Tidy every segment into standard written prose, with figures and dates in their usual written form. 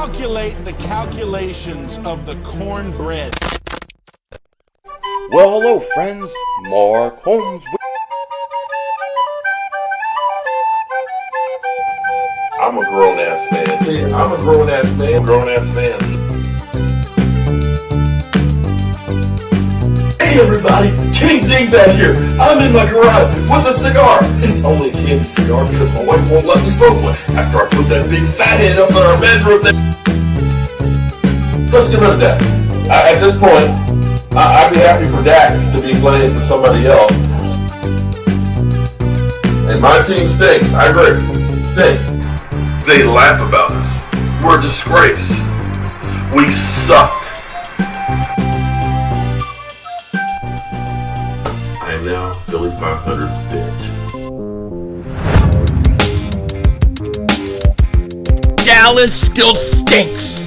calculate the calculations of the cornbread. Well, hello, friends. Mark Holmes. I'm a grown-ass man. Yeah, I'm a grown-ass man. Grown-ass man. Hey everybody, King Dingbat here. I'm in my garage with a cigar. It's only a candy cigar because my wife won't let me smoke one after I put that big fat head up in our bedroom. Let's get rid of that. At this point, I'd be happy for Dak to be playing for somebody else. And my team stinks. I agree. Stinks. They laugh about us. We're a disgrace. We suck. I am now Philly 500's bitch. Dallas still stinks.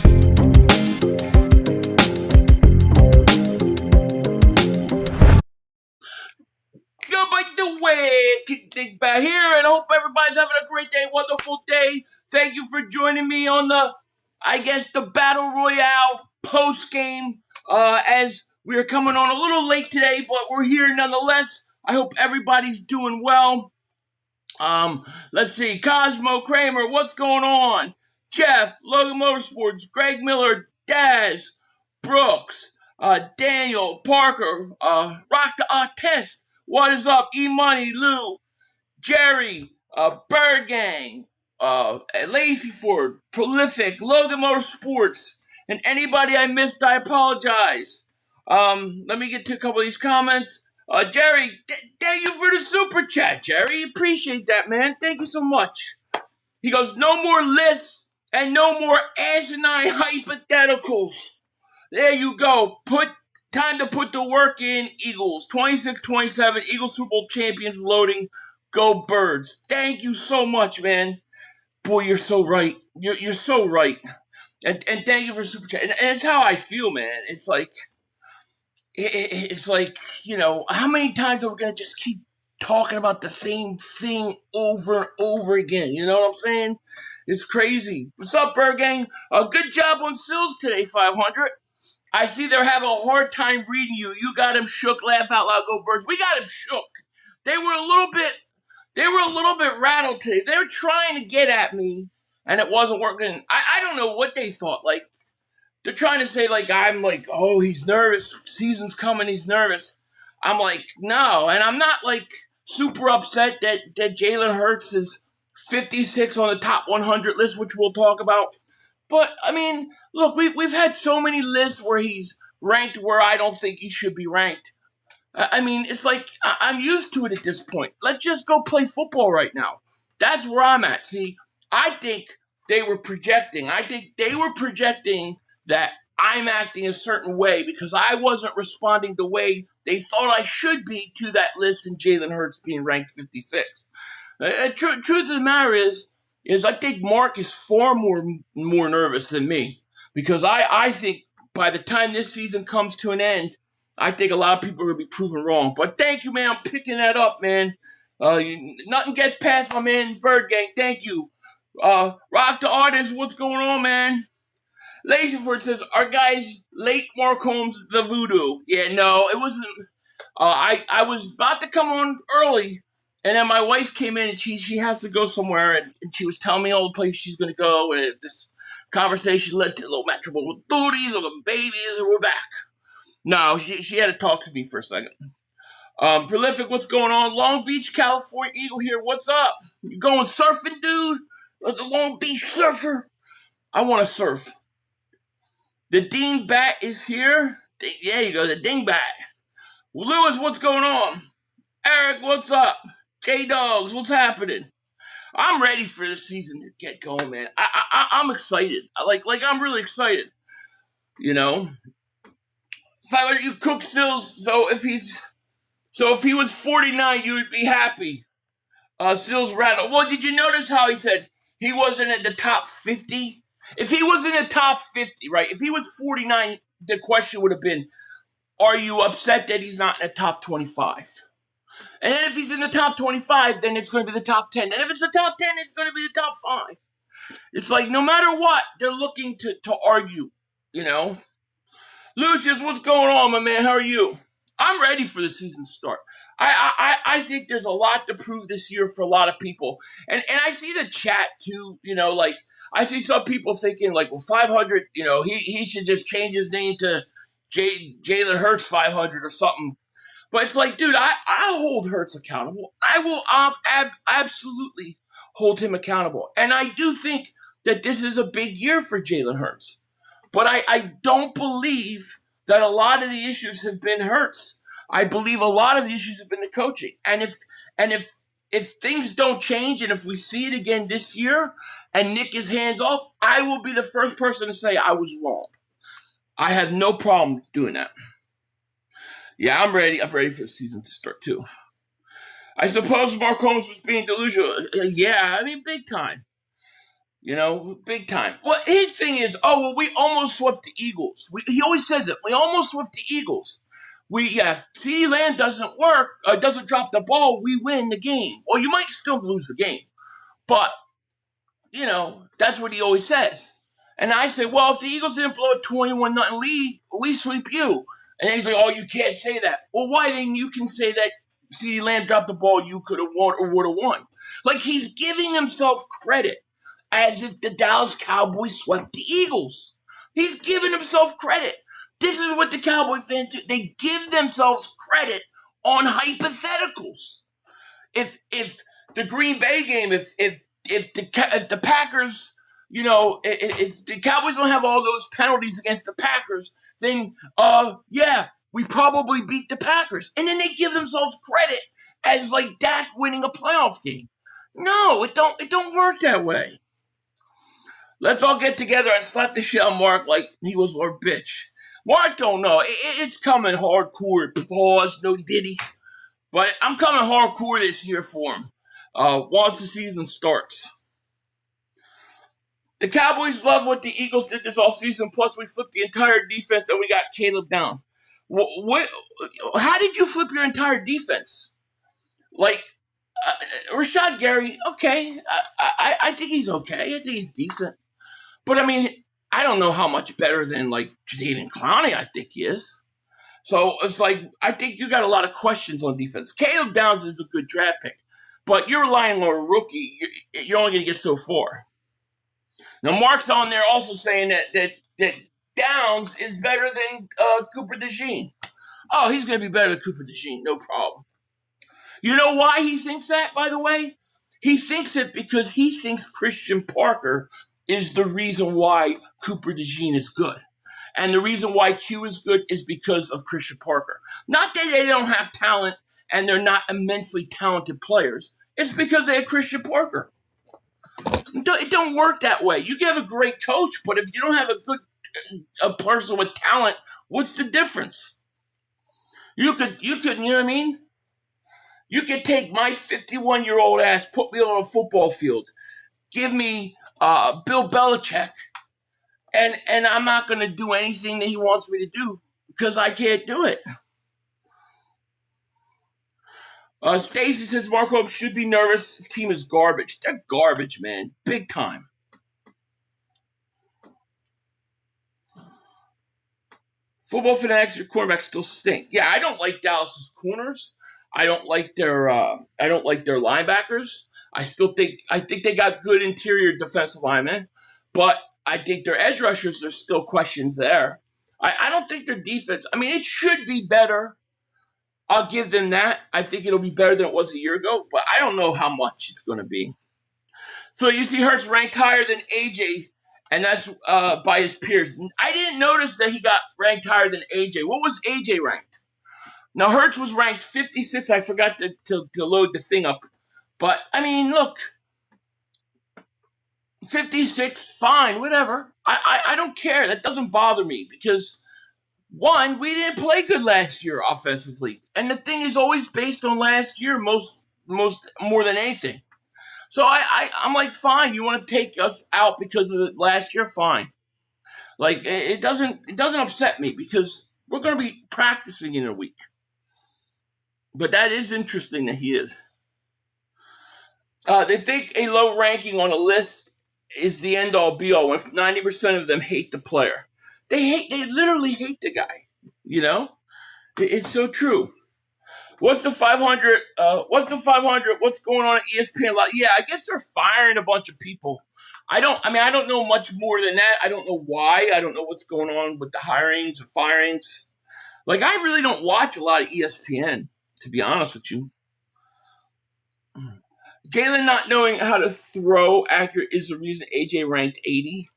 Go by the way, King back here, and I hope everybody's having a great day, wonderful day. Thank you for joining me on the Battle Royale post game. As we are coming on a little late today, but we're here nonetheless. I hope everybody's doing well. Let's see, Cosmo Kramer, what's going on? Jeff, Logan Motorsports, Greg Miller, Daz, Brooks, Daniel, Parker, Rock the Test. What is up? E-Money, Lou, Jerry, Bird Gang, Lazy Ford, Prolific, Logan Motorsports, and anybody I missed, I apologize. Let me get to a couple of these comments. Jerry, thank you for the super chat, Jerry. Appreciate that, man. Thank you so much. He goes, no more lists and no more asinine hypotheticals. There you go. Time to put the work in, Eagles. 26-27, Eagles Super Bowl champions loading. Go Birds. Thank you so much, man. Boy, you're so right. You're so right. And thank you for super chat. And it's how I feel, man. It's like, you know, how many times are we going to just keep talking about the same thing over and over again? You know what I'm saying? It's crazy. What's up, Bird Gang? Good job on Sills today, 500. I see they're having a hard time reading you. You got him shook. Laugh out loud. Go Birds. We got him shook. They were a little bit rattled today. They were trying to get at me, and it wasn't working. I don't know what they thought. Like, they're trying to say, like, I'm like, oh, he's nervous. Season's coming. He's nervous. I'm like, no. And I'm not, like, super upset that Jalen Hurts is 56 on the top 100 list, which we'll talk about. But, I mean, look, we've had so many lists where he's ranked where I don't think he should be ranked. I mean, it's like, I'm used to it at this point. Let's just go play football right now. That's where I'm at. See, I think they were projecting. I think they were projecting that I'm acting a certain way because I wasn't responding the way they thought I should be to that list and Jalen Hurts being ranked 56. Truth of the matter is I think Mark is far more nervous than me because I think by the time this season comes to an end, I think a lot of people are going to be proven wrong. But thank you, man. I'm picking that up, man. Nothing gets past my man Bird Gang. Thank you. Rock the Artist, what's going on, man? Lazyford says, our guy's late Mark Holmes, the voodoo. Yeah, no, it wasn't. I was about to come on early, and then my wife came in, and she has to go somewhere, and she was telling me all the places she's going to go, and this conversation led to little metropolitan booties or the babies, and we're back. No, she had to talk to me for a second. Prolific, what's going on? Long Beach, California Eagle here. What's up? You going surfing, dude? Like a Long Beach surfer? I want to surf. The Dean Bat is here. Yeah, you go, the Ding Bat. Lewis, what's going on? Eric, what's up? J-Dogs, what's happening? I'm ready for the season to get going, man. I'm excited. I'm really excited. You know? If I let you cook Sills, so if he was 49, you would be happy. Sills rattled. Well, did you notice how he said he wasn't in the top 50? If he was in the top 50, right? If he was 49, the question would have been, are you upset that he's not in the top 25? And then if he's in the top 25, then it's going to be the top 10. And if it's the top 10, it's going to be the top 5. It's like no matter what, they're looking to argue, you know. Lucius, what's going on, my man? How are you? I'm ready for the season to start. I think there's a lot to prove this year for a lot of people. And I see the chat too, you know, like I see some people thinking like, well, 500, you know, he should just change his name to Jalen Hurts 500 or something. But it's like, dude, I'll hold Hurts accountable. I will absolutely hold him accountable. And I do think that this is a big year for Jalen Hurts. But I don't believe that a lot of the issues have been Hurts. I believe a lot of the issues have been the coaching. And if things don't change and if we see it again this year and Nick is hands off, I will be the first person to say I was wrong. I have no problem doing that. Yeah, I'm ready. I'm ready for the season to start too. I suppose Mark Holmes was being delusional. Yeah, I mean, big time. You know, big time. Well, his thing is, we almost swept the Eagles. He always says it. We almost swept the Eagles. If CeeDee Lamb doesn't work, doesn't drop the ball, we win the game. Well, you might still lose the game. But, you know, that's what he always says. And I say, well, if the Eagles didn't blow a 21-0 lead, we sweep you. And he's like, oh, you can't say that. Well, why then you can say that CeeDee Lamb dropped the ball, you could have won or would have won. Like, he's giving himself credit as if the Dallas Cowboys swept the Eagles. He's giving himself credit. This is what the Cowboy fans do. They give themselves credit on hypotheticals. If the Green Bay game, if the Packers, you know, if the Cowboys don't have all those penalties against the Packers, then we probably beat the Packers. And then they give themselves credit as like Dak winning a playoff game. No, it don't work that way. Let's all get together and slap the shit on Mark like he was our bitch. Mark don't know. It's coming hardcore. Pause, no Diddy. But I'm coming hardcore this year for him. Once the season starts. The Cowboys love what the Eagles did this all season. Plus, we flipped the entire defense and we got Caleb down. How did you flip your entire defense? Like, Rashad Gary, okay. I think he's okay. I think he's decent. But, I mean, I don't know how much better than, like, Jadeveon Clowney I think he is. So, it's like, I think you got a lot of questions on defense. Caleb Downs is a good draft pick. But you're relying on a rookie. You're only going to get so far. Now, Mark's on there also saying that Downs is better than Cooper DeJean. Oh, he's going to be better than Cooper DeJean. No problem. You know why he thinks that, by the way? He thinks it because he thinks Christian Parker is the reason why Cooper DeJean is good. And the reason why Q is good is because of Christian Parker. Not that they don't have talent and they're not immensely talented players. It's because they have Christian Parker. It don't work that way. You can have a great coach, but if you don't have a person with talent, what's the difference? You could, you know what I mean? You could take my 51-year-old ass, put me on a football field, give me Bill Belichick, and I'm not going to do anything that he wants me to do because I can't do it. Stacy says Mark Hope should be nervous. His team is garbage. They're garbage, man. Big time. Football Fanatics, your cornerbacks still stink. Yeah, I don't like Dallas's corners. I don't like their linebackers. I think they got good interior defensive linemen, but I think their edge rushers, there's still questions there. I don't think their defense, I mean, it should be better. I'll give them that. I think it'll be better than it was a year ago, but I don't know how much it's going to be. So you see Hurts ranked higher than AJ, and that's by his peers. I didn't notice that he got ranked higher than AJ. What was AJ ranked? Now, Hurts was ranked 56. I forgot to load the thing up. But, I mean, look, 56, fine, whatever. I don't care. That doesn't bother me because, one, we didn't play good last year offensively. And the thing is always based on last year more than anything. So I'm like, fine, you want to take us out because of last year? Fine. Like, it doesn't upset me because we're going to be practicing in a week. But that is interesting that he is. They think a low ranking on a list is the end all be all. If 90% of them hate the player, they literally hate the guy. You know, it's so true. What's the 500? What's the 500? What's going on at ESPN? Yeah, I guess they're firing a bunch of people. I don't know much more than that. I don't know why. I don't know what's going on with the hirings and firings. Like, I really don't watch a lot of ESPN, to be honest with you. Jalen not knowing how to throw accurate is the reason AJ ranked 80.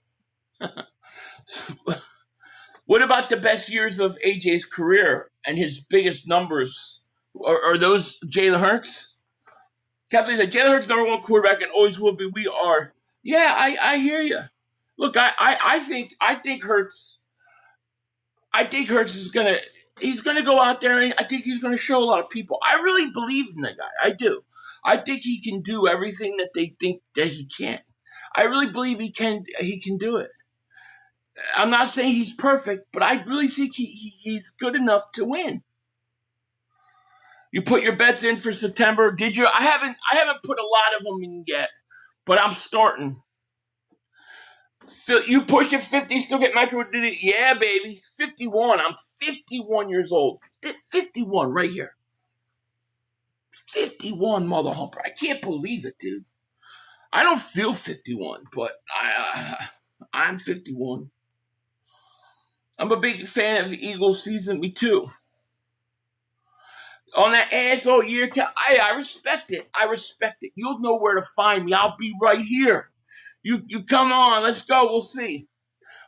What about the best years of AJ's career and his biggest numbers? Are those Jalen Hurts? Kathleen said, Jalen Hurts number one quarterback and always will be. We are. Yeah, I hear you. Look, I think Hurts is he's gonna go out there and I think he's gonna show a lot of people. I really believe in the guy. I do. I think he can do everything that they think that he can't. I really believe he can do it. I'm not saying he's perfect, but I really think he's good enough to win. You put your bets in for September, did you? I haven't put a lot of them in yet, but I'm starting. You push it 50, still get Metro? Yeah, baby. 51. I'm 51 years old. 51 right here. 51, mother humper. I can't believe it, dude. I don't feel 51, but I'm 51. I'm a big fan of the Eagles season. Me too. On that ass all year, I respect it. I respect it. You'll know where to find me. I'll be right here. You come on. Let's go. We'll see.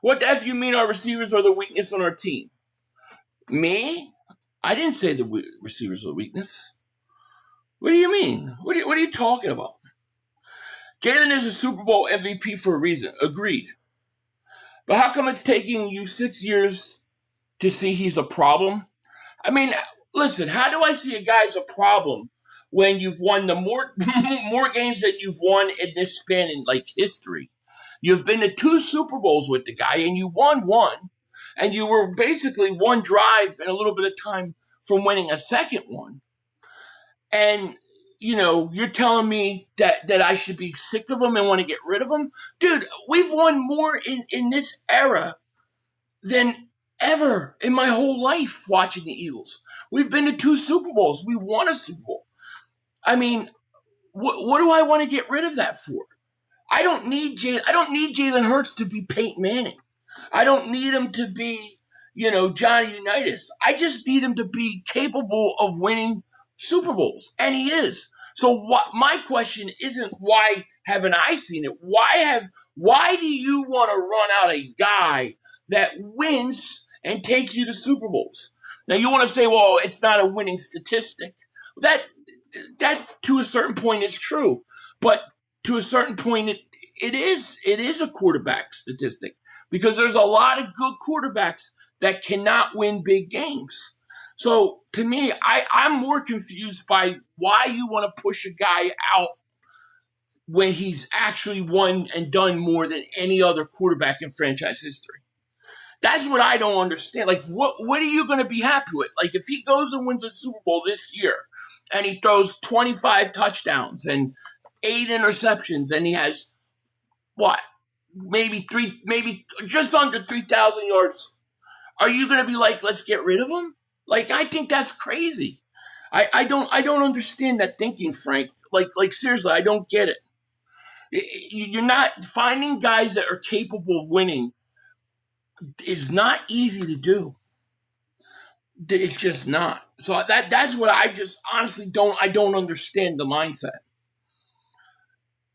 What the F you mean our receivers are the weakness on our team? Me? I didn't say the receivers are the weakness. What do you mean? What are you talking about? Jalen is a Super Bowl MVP for a reason. Agreed. But how come it's taking you 6 years to see he's a problem? I mean, listen, how do I see a guy as a problem when you've won the more games that you've won in this span in, like, history? You've been to 2 Super Bowls with the guy, and you won one, and you were basically one drive and a little bit of time from winning a second one. And, you know, you're telling me that I should be sick of him and want to get rid of him? Dude, we've won more in this era than ever in my whole life watching the Eagles. We've been to 2 Super Bowls. We won a Super Bowl. I mean, what do I want to get rid of that for? I don't need Jalen Hurts to be Peyton Manning. I don't need him to be, Johnny Unitas. I just need him to be capable of winning Super Bowls, and he is. So my question isn't why haven't I seen it? Why do you want to run out a guy that wins and takes you to Super Bowls? Now you want to say, well, it's not a winning statistic. That to a certain point is true, but to a certain point it is a quarterback statistic because there's a lot of good quarterbacks that cannot win big games. So to me, I'm more confused by why you want to push a guy out when he's actually won and done more than any other quarterback in franchise history. That's what I don't understand. Like, what are you going to be happy with? Like, if he goes and wins a Super Bowl this year and he throws 25 touchdowns and 8 interceptions and he has, maybe just under 3,000 yards, are you going to be like, let's get rid of him? Like, I think that's crazy. I don't understand that thinking, Frank. Like seriously, I don't get it. You're not finding guys that are capable of winning is not easy to do. It's just not. So that's what I just honestly don't understand the mindset.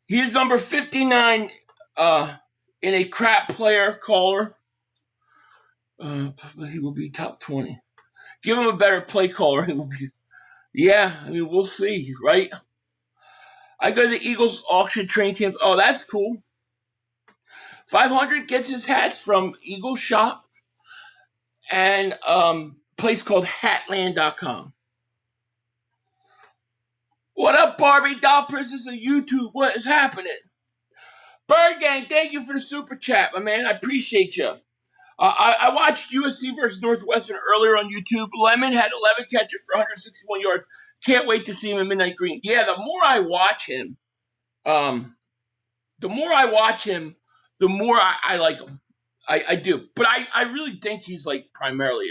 He is number 59 in a crap player caller. He will be top 20. Give him a better play caller. He will be. Yeah, I mean, we'll see, right? I go to the Eagles auction training camp. Oh, that's cool. 500 gets his hats from Eagle Shop and place called Hatland.com. What up, Barbie Doll Princess of YouTube? What is happening? Bird Gang, thank you for the super chat, my man. I appreciate you. I watched USC versus Northwestern earlier on YouTube. Lemon had 11 catches for 161 yards. Can't wait to see him in Midnight Green. Yeah, the more I watch him, The more I watch him, the more I like him. I do. But I really think he's like primarily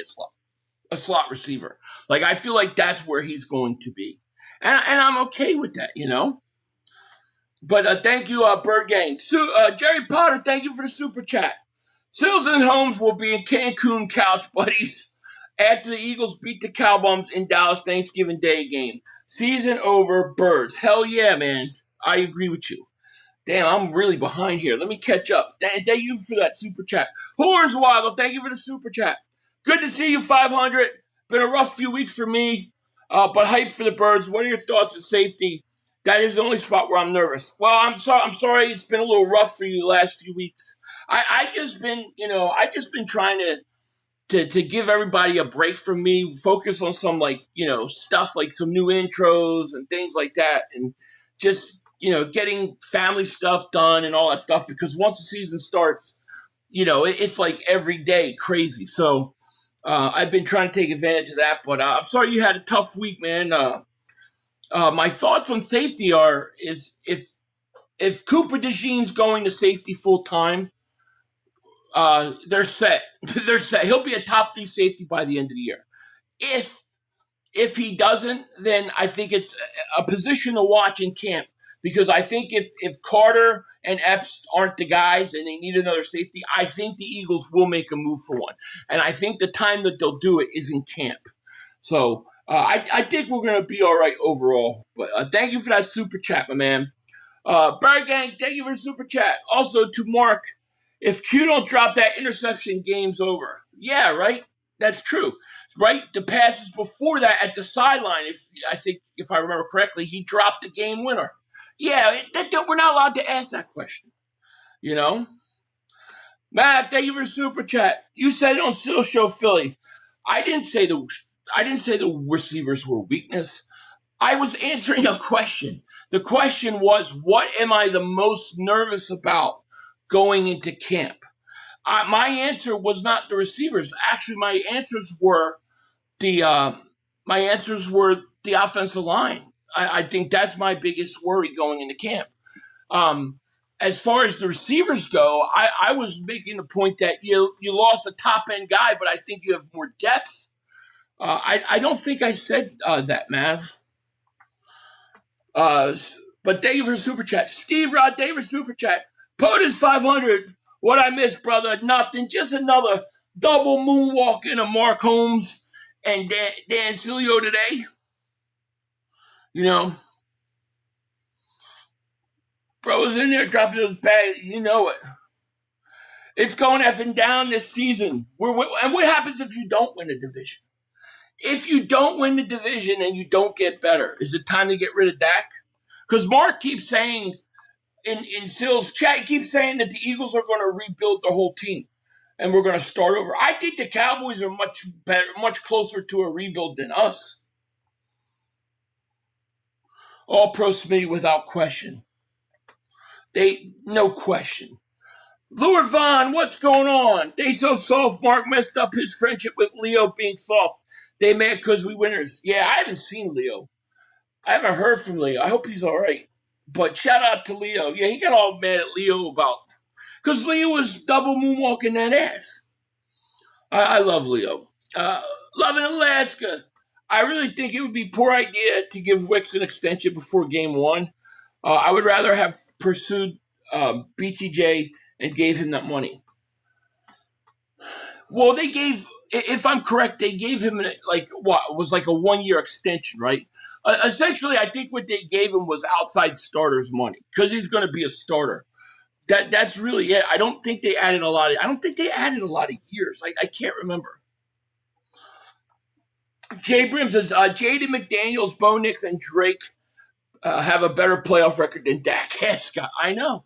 a slot receiver. Like I feel like that's where he's going to be. And I'm okay with that, you know? But thank you, Bird Gang. Jerry Potter, thank you for the super chat. Sills and Holmes will be in Cancun couch buddies after the Eagles beat the Cowboys in Dallas Thanksgiving Day game. Season over, Birds. Hell yeah, man. I agree with you. Damn, I'm really behind here. Let me catch up. Thank you for that super chat. Hornswoggle, thank you for the super chat. Good to see you, 500. Been a rough few weeks for me, but hype for the Birds. What are your thoughts on safety? That is the only spot where I'm nervous. Well, I'm sorry. It's been a little rough for you the last few weeks. I just been trying to give everybody a break from me, focus on some stuff like some new intros and things like that, and just getting family stuff done and all that stuff. Because once the season starts, it's like every day crazy. So I've been trying to take advantage of that. But I'm sorry you had a tough week, man. My thoughts on safety is if Cooper DeJean's going to safety full time, they're set. They're set. He'll be a top 3 safety by the end of the year. If he doesn't, then I think it's a position to watch in camp, because I think if Carter and Epps aren't the guys and they need another safety, I think the Eagles will make a move for one. And I think the time that they'll do it is in camp. So I think we're going to be all right overall. But thank you for that super chat, my man. Bird Gang, thank you for the super chat. Also to Mark, if Q don't drop that interception, game's over. Yeah, right? That's true. Right? The passes before that at the sideline, if I remember correctly, he dropped the game winner. Yeah, we're not allowed to ask that question. Matt, thank you for the super chat. You said it on Still Show Philly. I didn't say the receivers were weakness. I was answering a question. The question was, what am I the most nervous about going into camp? My answer was not the receivers. Actually, my answers were the offensive line. I think that's my biggest worry going into camp. As far as the receivers go, I was making the point that you lost a top-end guy, but I think you have more depth. I don't think I said that, Mav. But thank you for the super chat. Steve Rod, thank you for the super chat. POTUS 500. What I missed, brother? Nothing. Just another double moonwalk into Mark Holmes and Dan Silio today. Bro's in there dropping those bags. You know it. It's going effing down this season. And what happens if you don't win the division? If you don't win the division and you don't get better, is it time to get rid of Dak? Because Mark keeps saying in Sill's chat, he keeps saying that the Eagles are going to rebuild the whole team and we're going to start over. I think the Cowboys are much better, much closer to a rebuild than us. All pro Smitty without question. No question. Lure Vaughn, what's going on? They so soft. Mark messed up his friendship with Leo being soft. They mad because we winners. Yeah, I haven't seen Leo. I haven't heard from Leo. I hope he's all right. But shout out to Leo. Yeah, he got all mad at Leo because Leo was double moonwalking that ass. I love Leo. Love in Alaska. I really think it would be a poor idea to give Wicks an extension before game 1. I would rather have pursued BTJ and gave him that money. Well, if I'm correct, they gave him a 1-year extension, right? Essentially, I think what they gave him was outside starters money because he's going to be a starter. That's really it. I don't think they added a lot of years. I can't remember. Jay Brim says, Jaden McDaniels, Bo Nix, and Drake have a better playoff record than Dak Prescott. I know.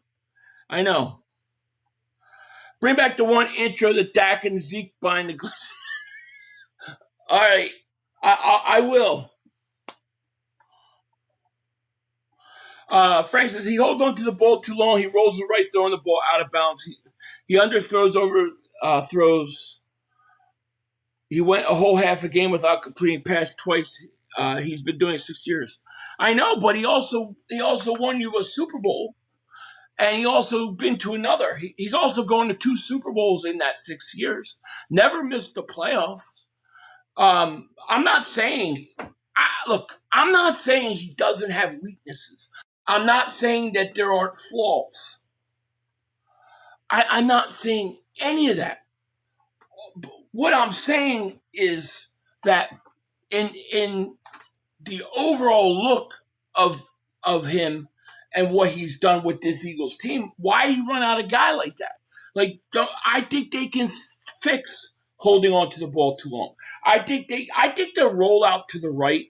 Bring back the one intro that Dak and Zeke bind the glass. All right. I will. Frank says he holds on to the ball too long. He rolls the right, throwing the ball out of bounds. He underthrows over throws. He went a whole half a game without completing pass twice. He's been doing it 6 years. I know, but he also won you a Super Bowl. And he also been to another. He's also going to 2 Super Bowls in that 6 years. Never missed the playoffs. I'm not saying, I'm not saying he doesn't have weaknesses. I'm not saying that there aren't flaws. I'm not saying any of that. What I'm saying is that in the overall look of him and what he's done with this Eagles team, why do you run out a guy like that? Like, I think they can fix holding on to the ball too long. I think the rollout to the right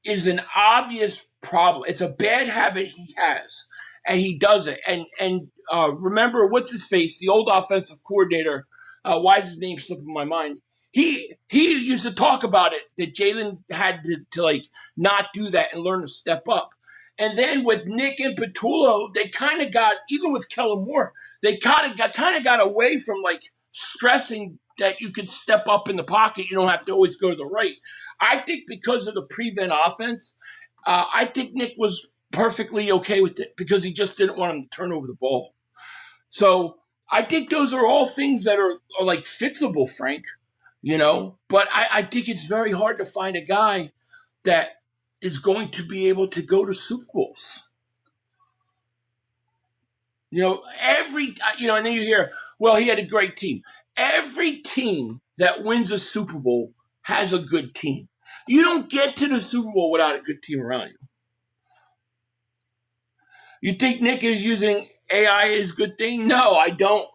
is an obvious problem. It's a bad habit he has, and he does it. And remember, what's his face? The old offensive coordinator. Why is his name slipping my mind? He used to talk about it, that Jalen had to like not do that and learn to step up. And then with Nick and Petullo, they kind of got, even with Kellen Moore, they kind of got away from like stressing that you could step up in the pocket. You don't have to always go to the right. I think because of the prevent offense, I think Nick was perfectly okay with it because he just didn't want him to turn over the ball. So I think those are all things that are like fixable, Frank, but I think it's very hard to find a guy that is going to be able to go to Super Bowls. And then you hear, well, he had a great team. Every team that wins a Super Bowl has a good team. You don't get to the Super Bowl without a good team around you. You think Nick is using AI as a good thing? No, I don't.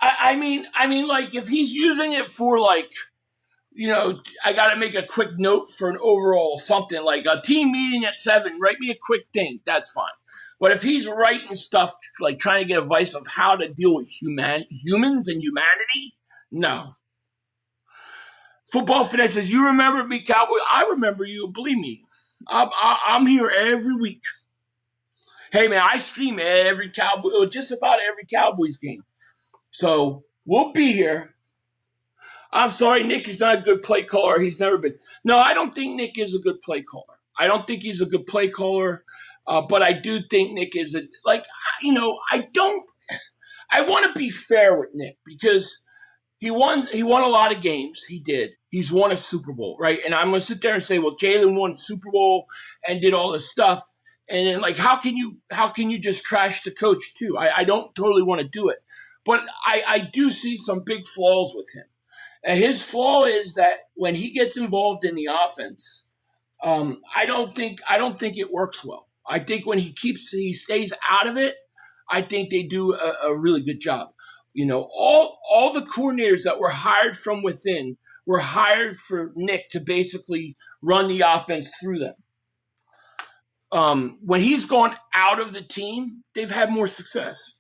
I mean, like, if he's using it for, like, I got to make a quick note for an overall something, like a team meeting at 7, write me a quick thing, that's fine. But if he's writing stuff, like trying to get advice of how to deal with humans and humanity, no. Football Finesse says, you remember me, Cowboy? I remember you, believe me. I'm here every week. Hey, man, I stream every Cowboy, or just about every Cowboys game. So we'll be here. I'm sorry, Nick is not a good play caller. He's never been. No, I don't think Nick is a good play caller. I don't think he's a good play caller, but I do think Nick is I want to be fair with Nick because he won a lot of games. He did. He's won a Super Bowl, right? And I'm going to sit there and say, well, Jalen won the Super Bowl and did all this stuff. And then, like, how can you just trash the coach too? I don't totally want to do it. But I do see some big flaws with him. And his flaw is that when he gets involved in the offense, I don't think it works well. I think when he stays out of it, I think they do a really good job. All the coordinators that were hired from within were hired for Nick to basically run the offense through them. When he's gone out of the team, they've had more success.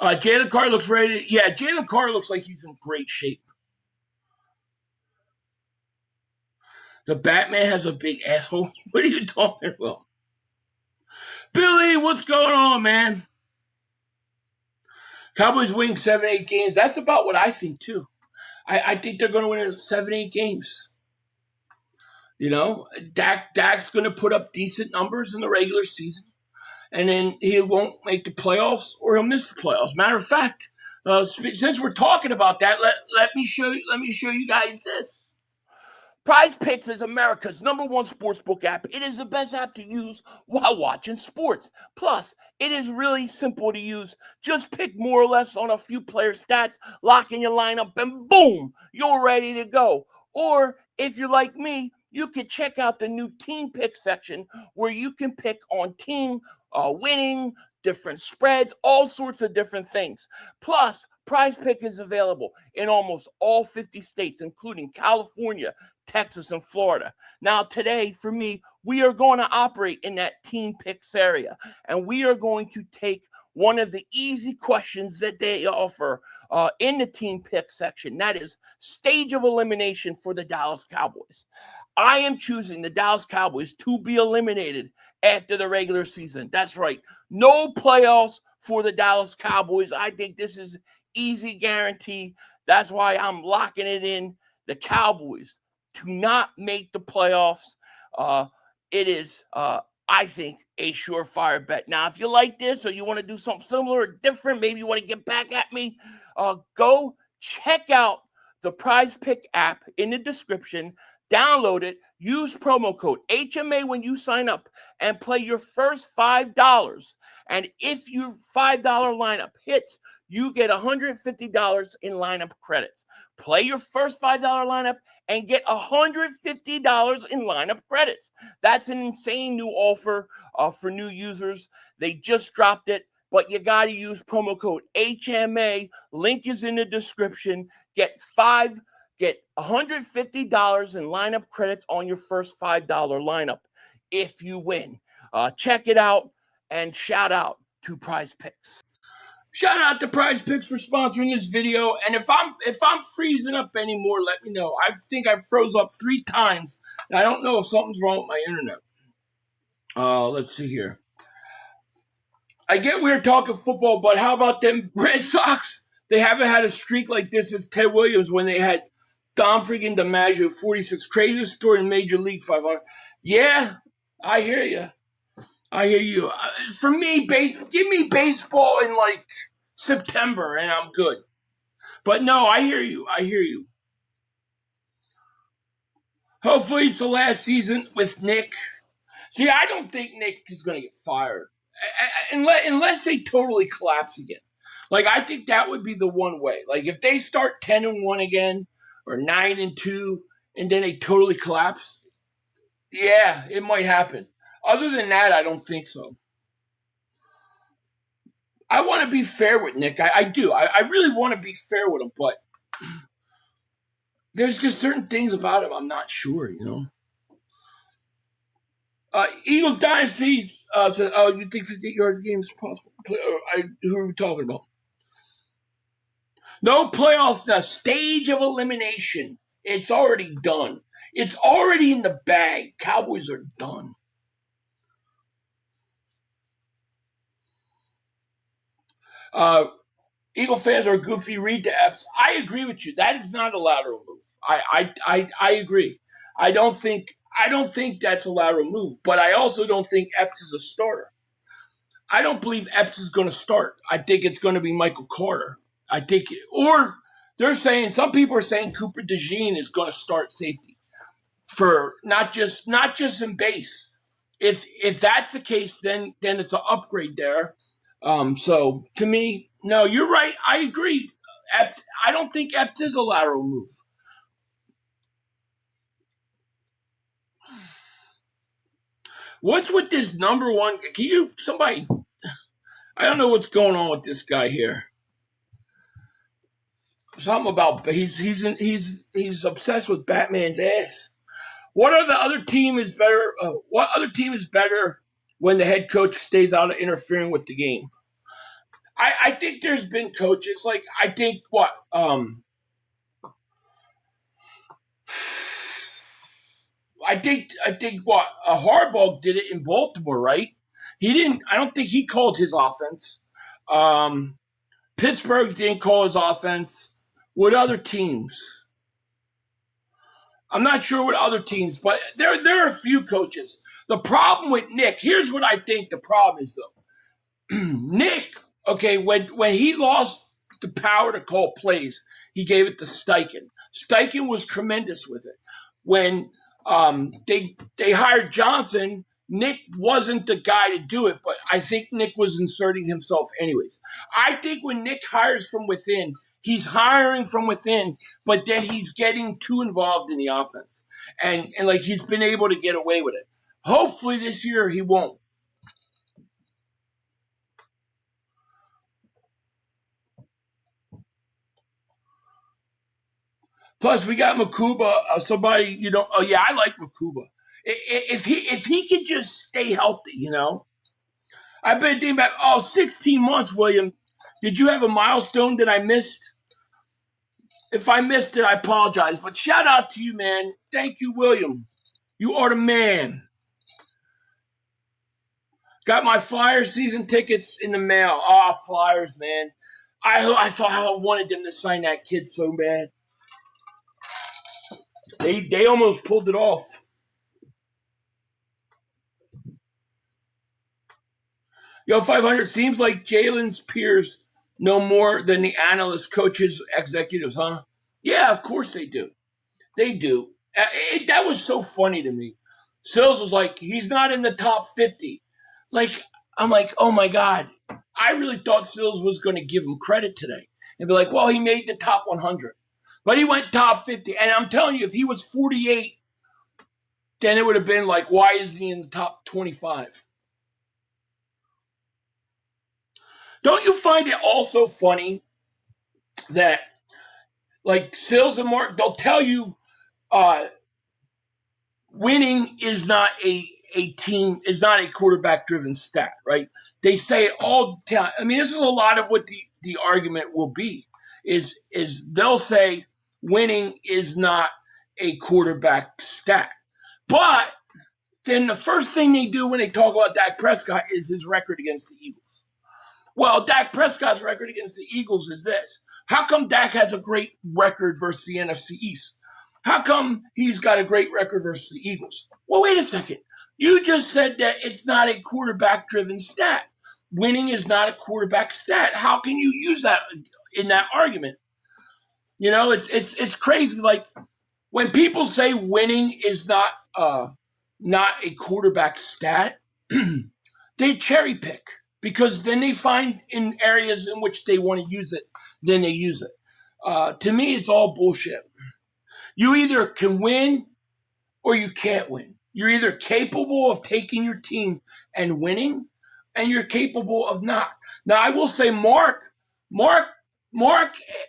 Jalen Carr looks ready. Yeah, Jalen Carr looks like he's in great shape. The Batman has a big asshole. What are you talking about? Billy, what's going on, man? Cowboys winning 7-8 games. That's about what I think, too. I think they're going to win 7-8 games. Dak's going to put up decent numbers in the regular season. And then he won't make the playoffs or he'll miss the playoffs. Matter of fact, since we're talking about that, let me show you guys this. Prize Picks is America's #1 sportsbook app. It is the best app to use while watching sports. Plus, it is really simple to use. Just pick more or less on a few player stats, lock in your lineup, and boom, you're ready to go. Or if you're like me, you can check out the new team pick section where you can pick on team winning, different spreads, all sorts of different things. Plus, Prize Pick is available in almost all 50 states, including California, Texas, and Florida. Now, today, for me, we are going to operate in that team picks area, and we are going to take one of the easy questions that they offer in the team pick section. That is stage of elimination for the Dallas Cowboys. I am choosing the Dallas Cowboys to be eliminated after the regular season. That's right. No playoffs for the Dallas Cowboys. I think this is easy guarantee. That's why I'm locking it in. The Cowboys to not make the playoffs. It is I think, a surefire bet. Now, if you like this or you want to do something similar or different, maybe you want to get back at me, go check out the Prize Pick app in the description. Download it. Use promo code HMA when you sign up and play your first $5. And if your $5 lineup hits, you get $150 in lineup credits. Play your first $5 lineup and get $150 in lineup credits. That's an insane new offer for new users. They just dropped it, but you got to use promo code HMA. Link is in the description. Get $150 in lineup credits on your first $5 lineup if you win. Check it out, and shout out to Prize Picks. Shout out to Prize Picks for sponsoring this video. And if I'm freezing up anymore, let me know. I think I froze up 3 times. And I don't know if something's wrong with my internet. Let's see here. I get weird talking football, but how about them Red Sox? They haven't had a streak like this since Ted Williams when they had Dom freaking DiMaggio, 46. Craziest story in Major League 500. Yeah, I hear you. I hear you. For me, give me baseball in like September and I'm good. But no, I hear you. I hear you. Hopefully it's the last season with Nick. See, I don't think Nick is going to get fired. Unless they totally collapse again. Like, I think that would be the one way. Like, if they start 10-1 again or 9-2 and then they totally collapse, yeah, it might happen. Other than that, I don't think so. I want to be fair with Nick. I do. I really want to be fair with him, but there's just certain things about him I'm not sure, you know. Eagles Dynasty said, you think 58 yards a game is possible? Who are we talking about? No playoffs, stage of elimination. It's already done. It's already in the bag. Cowboys are done. Eagle fans are goofy. Read the apps. I agree with you. That is not a lateral move. I agree. I don't think that's a lateral move, but I also don't think Epps is a starter. I don't believe Epps is going to start. I think it's going to be Michael Carter. Or they're saying, some people are saying Cooper DeJean is going to start safety for not just in base. If that's the case, then it's an upgrade there. So to me, no, you're right. I agree. Epps, I don't think Epps is a lateral move. What's with this number one? Somebody, I don't know what's going on with this guy here. Something about he's obsessed with Batman's ass. What other team is better when the head coach stays out of interfering with the game? I think there's been coaches like I think Harbaugh did it in Baltimore, right? I don't think he called his offense. Pittsburgh didn't call his offense. What other teams? I'm not sure what other teams, but there are a few coaches. The problem with Nick, here's what I think the problem is, though. Nick, okay, when he lost the power to call plays, he gave it to Steichen. Steichen was tremendous with it. When they hired Johnson, Nick wasn't the guy to do it, but I think Nick was inserting himself anyways. I think when Nick hires from within, he's hiring from within, but then he's getting too involved in the offense. And like he's been able to get away with it. Hopefully this year he won't. Plus, we got Makuba, somebody, you know. Oh, yeah, I like Makuba. If he could just stay healthy, you know. I've been thinking about, 16 months, William. Did you have a milestone that I missed? If I missed it, I apologize. But shout out to you, man. Thank you, William. You are the man. Got my Flyers season tickets in the mail. Flyers, man. I thought I wanted them to sign that kid so bad. They almost pulled it off. Yo, 500, seems like Jalen's peers know more than the analysts, coaches, executives, huh? Yeah, of course they do. They do. That was so funny to me. Sills was like, he's not in the top 50. Like, I'm like, oh my God. I really thought Sills was going to give him credit today and be like, well, he made the top 100. But he went top 50. And I'm telling you, if he was 48, then it would have been like, why isn't he in the top 25? Don't you find it also funny that, like, Sills and Mark, they'll tell you winning is not a team, is not a quarterback-driven stat, right? They say it all the time. I mean, this is a lot of what the argument will be, is they'll say winning is not a quarterback stat. But then the first thing they do when they talk about Dak Prescott is his record against the Eagles. Well, Dak Prescott's record against the Eagles is this. How come Dak has a great record versus the NFC East? How come he's got a great record versus the Eagles? Well, wait a second. You just said that it's not a quarterback-driven stat. Winning is not a quarterback stat. How can you use that in that argument? You know, it's crazy. Like, when people say winning is not a quarterback stat, they cherry pick. Because then they find in areas in which they want to use it, then they use it. To me, it's all bullshit. You either can win or you can't win. You're either capable of taking your team and winning, and you're capable of not. Now, I will say Mark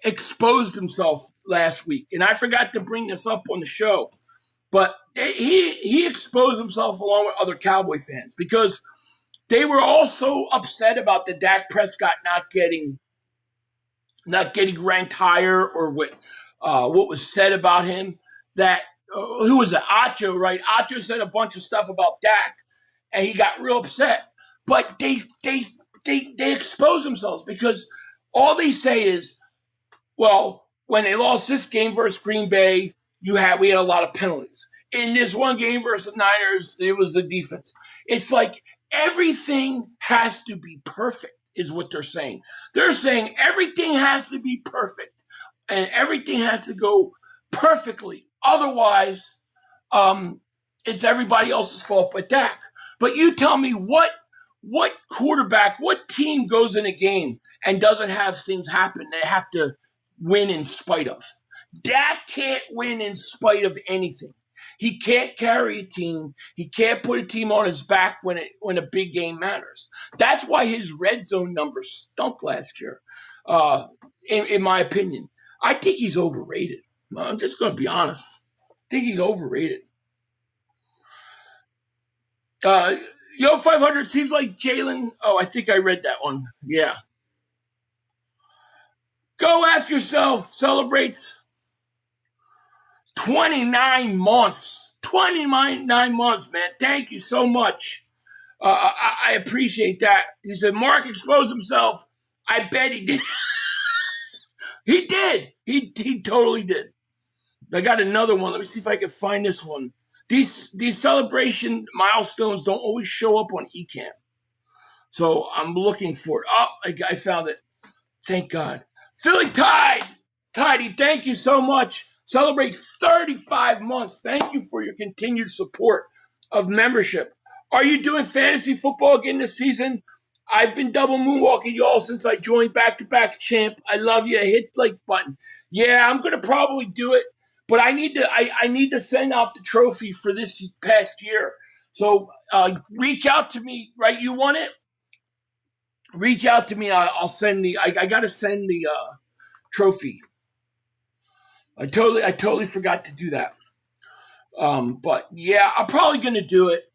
exposed himself last week, and I forgot to bring this up on the show, but he exposed himself along with other Cowboy fans because they were all so upset about the Dak Prescott not getting ranked higher, or what was said about him. That who was it? Acho, right? Acho said a bunch of stuff about Dak, and he got real upset. But they expose themselves because all they say is, well, when they lost this game versus Green Bay, we had a lot of penalties. In this one game versus the Niners, it was the defense. It's like, everything has to be perfect, is what they're saying. They're saying everything has to be perfect and everything has to go perfectly. Otherwise, it's everybody else's fault but Dak. But you tell me what quarterback, what team goes in a game and doesn't have things happen they have to win in spite of? Dak can't win in spite of anything. He can't carry a team. He can't put a team on his back when a big game matters. That's why his red zone numbers stunk last year, in my opinion. I think he's overrated. I'm just going to be honest. I think he's overrated. Yo, 500, seems like Jalen. Oh, I think I read that one. Yeah. Go F yourself celebrates 29 months. 29 months, man. Thank you so much. I appreciate that. He said, Mark exposed himself. I bet he did. He did. He totally did. I got another one. Let me see if I can find this one. These celebration milestones don't always show up on eCam. So I'm looking for it. Oh, I found it. Thank God. Philly Tide. Tidy, thank you so much. Celebrate 35 months. Thank you for your continued support of membership. Are you doing fantasy football again this season? I've been double moonwalking y'all since I joined back-to-back champ. I love you. Hit like button. Yeah, I'm gonna probably do it, but I need to send out the trophy for this past year. So reach out to me, right? You want it? Reach out to me. I'll send I gotta send the trophy. I totally forgot to do that. But yeah, I'm probably gonna do it.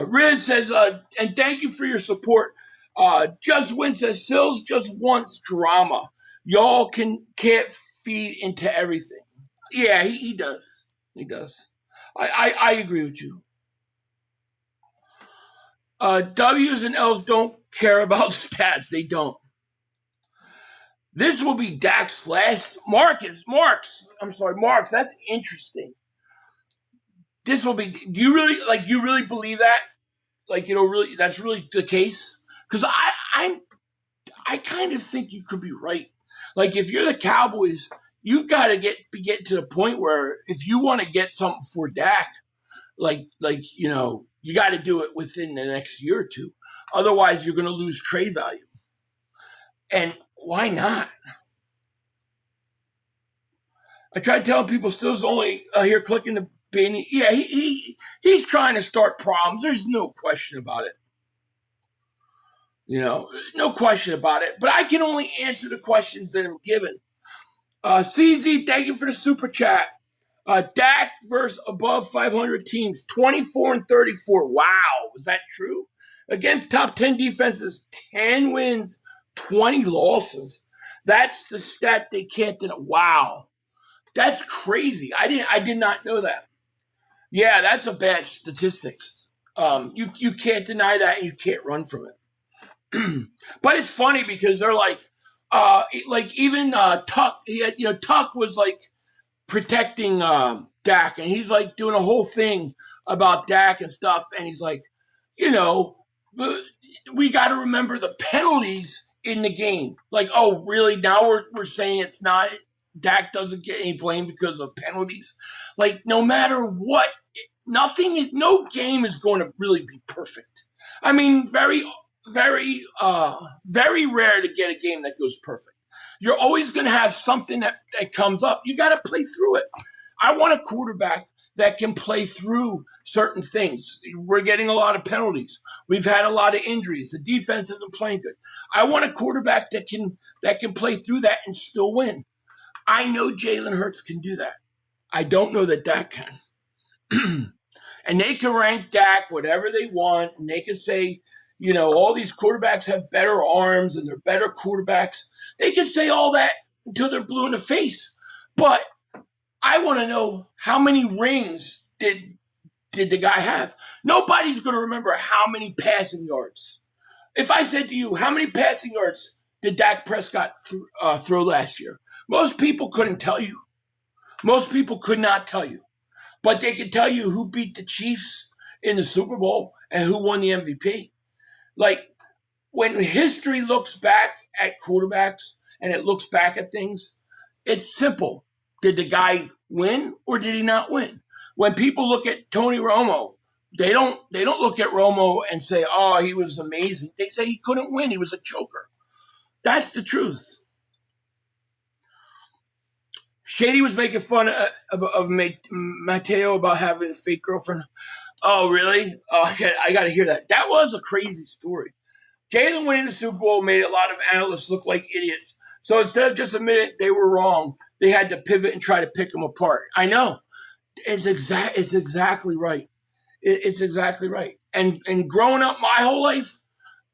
Riz says, and thank you for your support. Just Win says, Sills just wants drama. Y'all can't feed into everything. Yeah, he does. He does. I agree with you. W's and L's don't care about stats. They don't. This will be Dak's last. Marks. That's interesting. this will be. Do you really believe that? Really, that's really the case? Because I kind of think you could be right. Like, if you're the Cowboys, you've got to get to the point where if you want to get something for Dak, you got to do it within the next year or two. Otherwise, you're going to lose trade value. And why not? I tried telling people Stills only here clicking the bin. Yeah, he's trying to start problems. There's no question about it. No question about it. But I can only answer the questions that I'm given. CZ, thank you for the super chat. Dak versus above 500 teams, 24-34. Wow, is that true? Against top 10 defenses, 10 wins, 20 losses. That's the stat they can't deny. Wow, that's crazy. I did not know that. Yeah, that's a bad statistics. You can't deny that, and you can't run from it. But it's funny because they're even Tuck. Tuck was protecting Dak, and he's doing a whole thing about Dak and stuff. And he's we got to remember the penalties in the game. Oh, really? Now we're saying it's not. Dak doesn't get any blame because of penalties. No matter what, no game is going to really be perfect. I mean, very, very, very rare to get a game that goes perfect. You're always going to have something that comes up. You got to play through it. I want a quarterback that can play through certain things. We're getting a lot of penalties. We've had a lot of injuries. The defense isn't playing good. I want a quarterback that can play through that and still win. I know Jalen Hurts can do that. I don't know that Dak can. And they can rank Dak whatever they want, and they can say, all these quarterbacks have better arms and they're better quarterbacks. They can say all that until they're blue in the face. But I want to know, how many rings did the guy have? Nobody's going to remember how many passing yards. If I said to you, how many passing yards did Dak Prescott throw last year? Most people couldn't tell you. Most people could not tell you. But they could tell you who beat the Chiefs in the Super Bowl and who won the MVP. When history looks back at quarterbacks and it looks back at things, it's simple. Did the guy win or did he not win? When people look at Tony Romo, they don't look at Romo and say, oh, he was amazing. They say he couldn't win. He was a choker. That's the truth. Shady was making fun of Mateo about having a fake girlfriend. Oh, really? Oh, I got to hear that. That was a crazy story. Jalen winning the Super Bowl made a lot of analysts look like idiots. So instead of just admitting they were wrong, they had to pivot and try to pick them apart. I know. It's exactly right. It's exactly right. And growing up my whole life,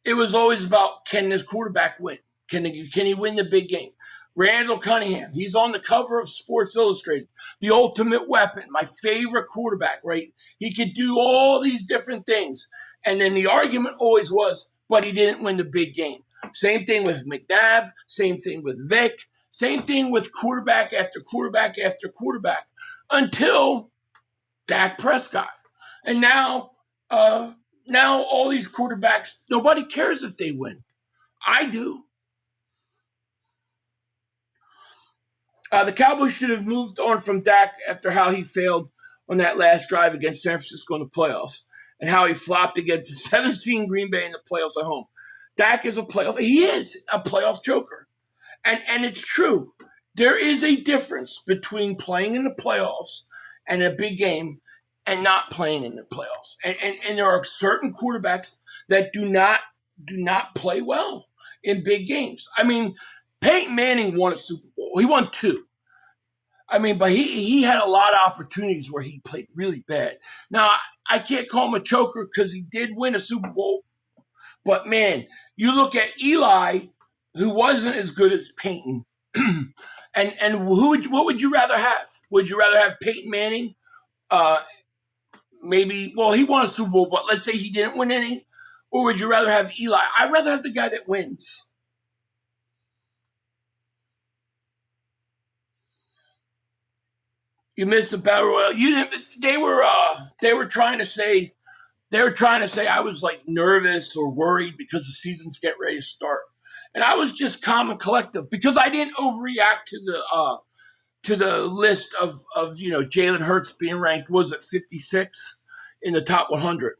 it was always about, can this quarterback win? Can he win the big game? Randall Cunningham, he's on the cover of Sports Illustrated. The ultimate weapon, my favorite quarterback, right? He could do all these different things. And then the argument always was, but he didn't win the big game. Same thing with McNabb, same thing with Vic, same thing with quarterback after quarterback after quarterback, until Dak Prescott. And now all these quarterbacks, nobody cares if they win. I do. The Cowboys should have moved on from Dak after how he failed on that last drive against San Francisco in the playoffs and how he flopped against the 17 Green Bay in the playoffs at home. Dak is he is a playoff joker. And it's true. There is a difference between playing in the playoffs and a big game and not playing in the playoffs. And there are certain quarterbacks that do not play well in big games. I mean, Peyton Manning won a Super Bowl. He won 2. I mean, but he had a lot of opportunities where he played really bad. Now, I can't call him a choker because he did win a Super Bowl. But, man, you look at Eli, who wasn't as good as Peyton. and what would you rather have? Would you rather have Peyton Manning? He won a Super Bowl, but let's say he didn't win any. Or would you rather have Eli? I'd rather have the guy that wins. You missed the battle royal. You didn't. They were trying to say I was like nervous or worried because the season's getting ready to start, and I was just calm and collective because I didn't overreact to the list of Jalen Hurts being ranked, was it 56 in the top 100.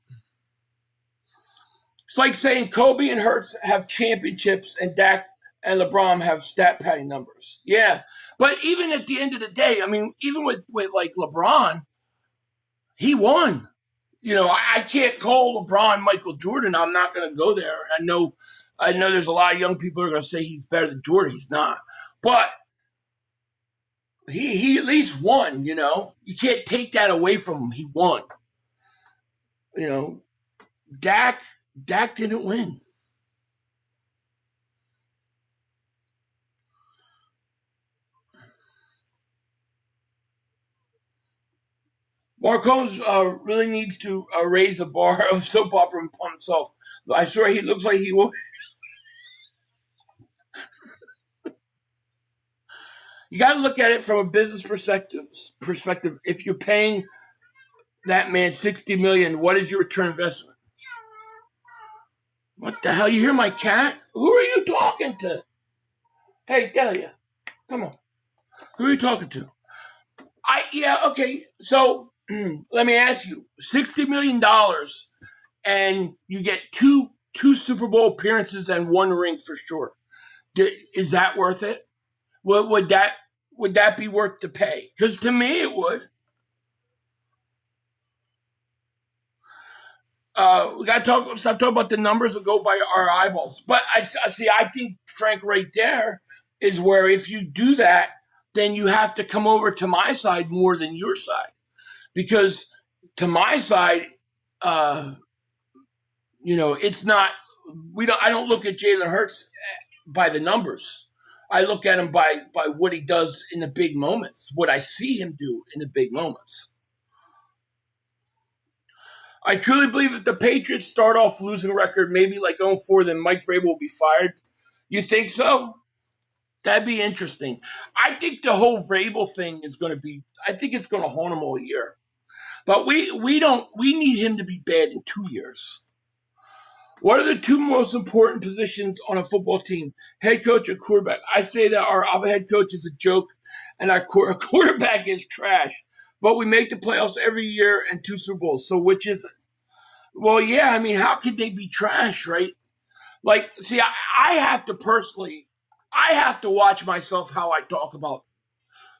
It's like saying Kobe and Hurts have championships and Dak and LeBron have stat padding numbers. Yeah, but even at the end of the day, I mean, even with like LeBron, he won. I can't call LeBron Michael Jordan. I'm not going to go there. I know there's a lot of young people who are going to say he's better than Jordan. He's not. But he at least won, You can't take that away from him. He won. Dak didn't win. Mark Holmes really needs to raise the bar of soap opera upon himself. I swear he looks like he will. You got to look at it from a business perspective. If you're paying that man $60 million, what is your return investment? What the hell? You hear my cat? Who are you talking to? Hey, Delia, come on. Who are you talking to? Okay. So let me ask you: $60 million, and you get two Super Bowl appearances and one ring for sure. Is that worth it? Would that be worth the pay? Because to me, it would. We got to stop talking about the numbers that go by our eyeballs. But I think, Frank, right there is where if you do that, then you have to come over to my side more than your side. Because to my side, it's not, I don't look at Jalen Hurts by the numbers. I look at him by what he does in the big moments, what I see him do in the big moments. I truly believe if the Patriots start off losing record, maybe like 0-4, then Mike Vrabel will be fired. You think so? That'd be interesting. I think the whole Vrabel thing is going to be, I think it's going to haunt him all year. But we need him to be bad in 2 years. What are the two most important positions on a football team? Head coach or quarterback? I say that our head coach is a joke and our quarterback is trash. But we make the playoffs every year and 2 Super Bowls. So which is it? Well, yeah, I mean, how could they be trash, right? Like, see, I have to watch myself how I talk about,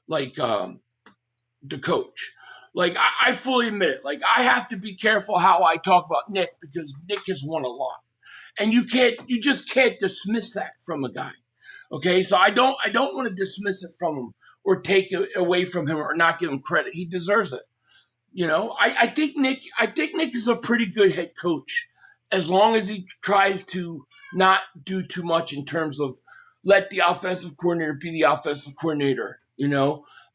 like, the coach. Like, I fully admit it. Like, I have to be careful how I talk about Nick because Nick has won a lot. And you just can't dismiss that from a guy. Okay? So I don't want to dismiss it from him or take it away from him or not give him credit. He deserves it. I think Nick is a pretty good head coach as long as he tries to not do too much in terms of let the offensive coordinator be the offensive coordinator,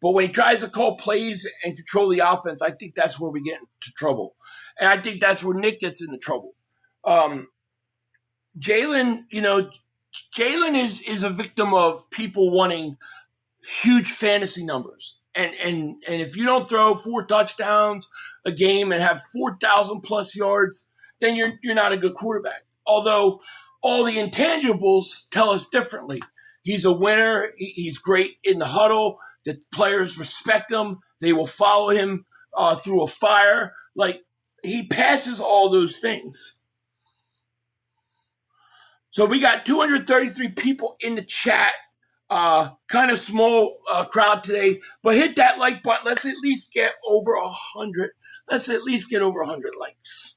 But when he tries to call plays and control the offense, I think that's where we get into trouble. And I think that's where Nick gets into trouble. Jalen is a victim of people wanting huge fantasy numbers. And if you don't throw 4 touchdowns a game and have 4,000 plus yards, then you're not a good quarterback. Although all the intangibles tell us differently. He's a winner. He's great in the huddle. The players respect him. They will follow him through a fire. Like, he passes all those things. So we got 233 people in the chat. Kind of small crowd today, but hit that like button. Let's at least get over 100. Let's at least get over 100 likes.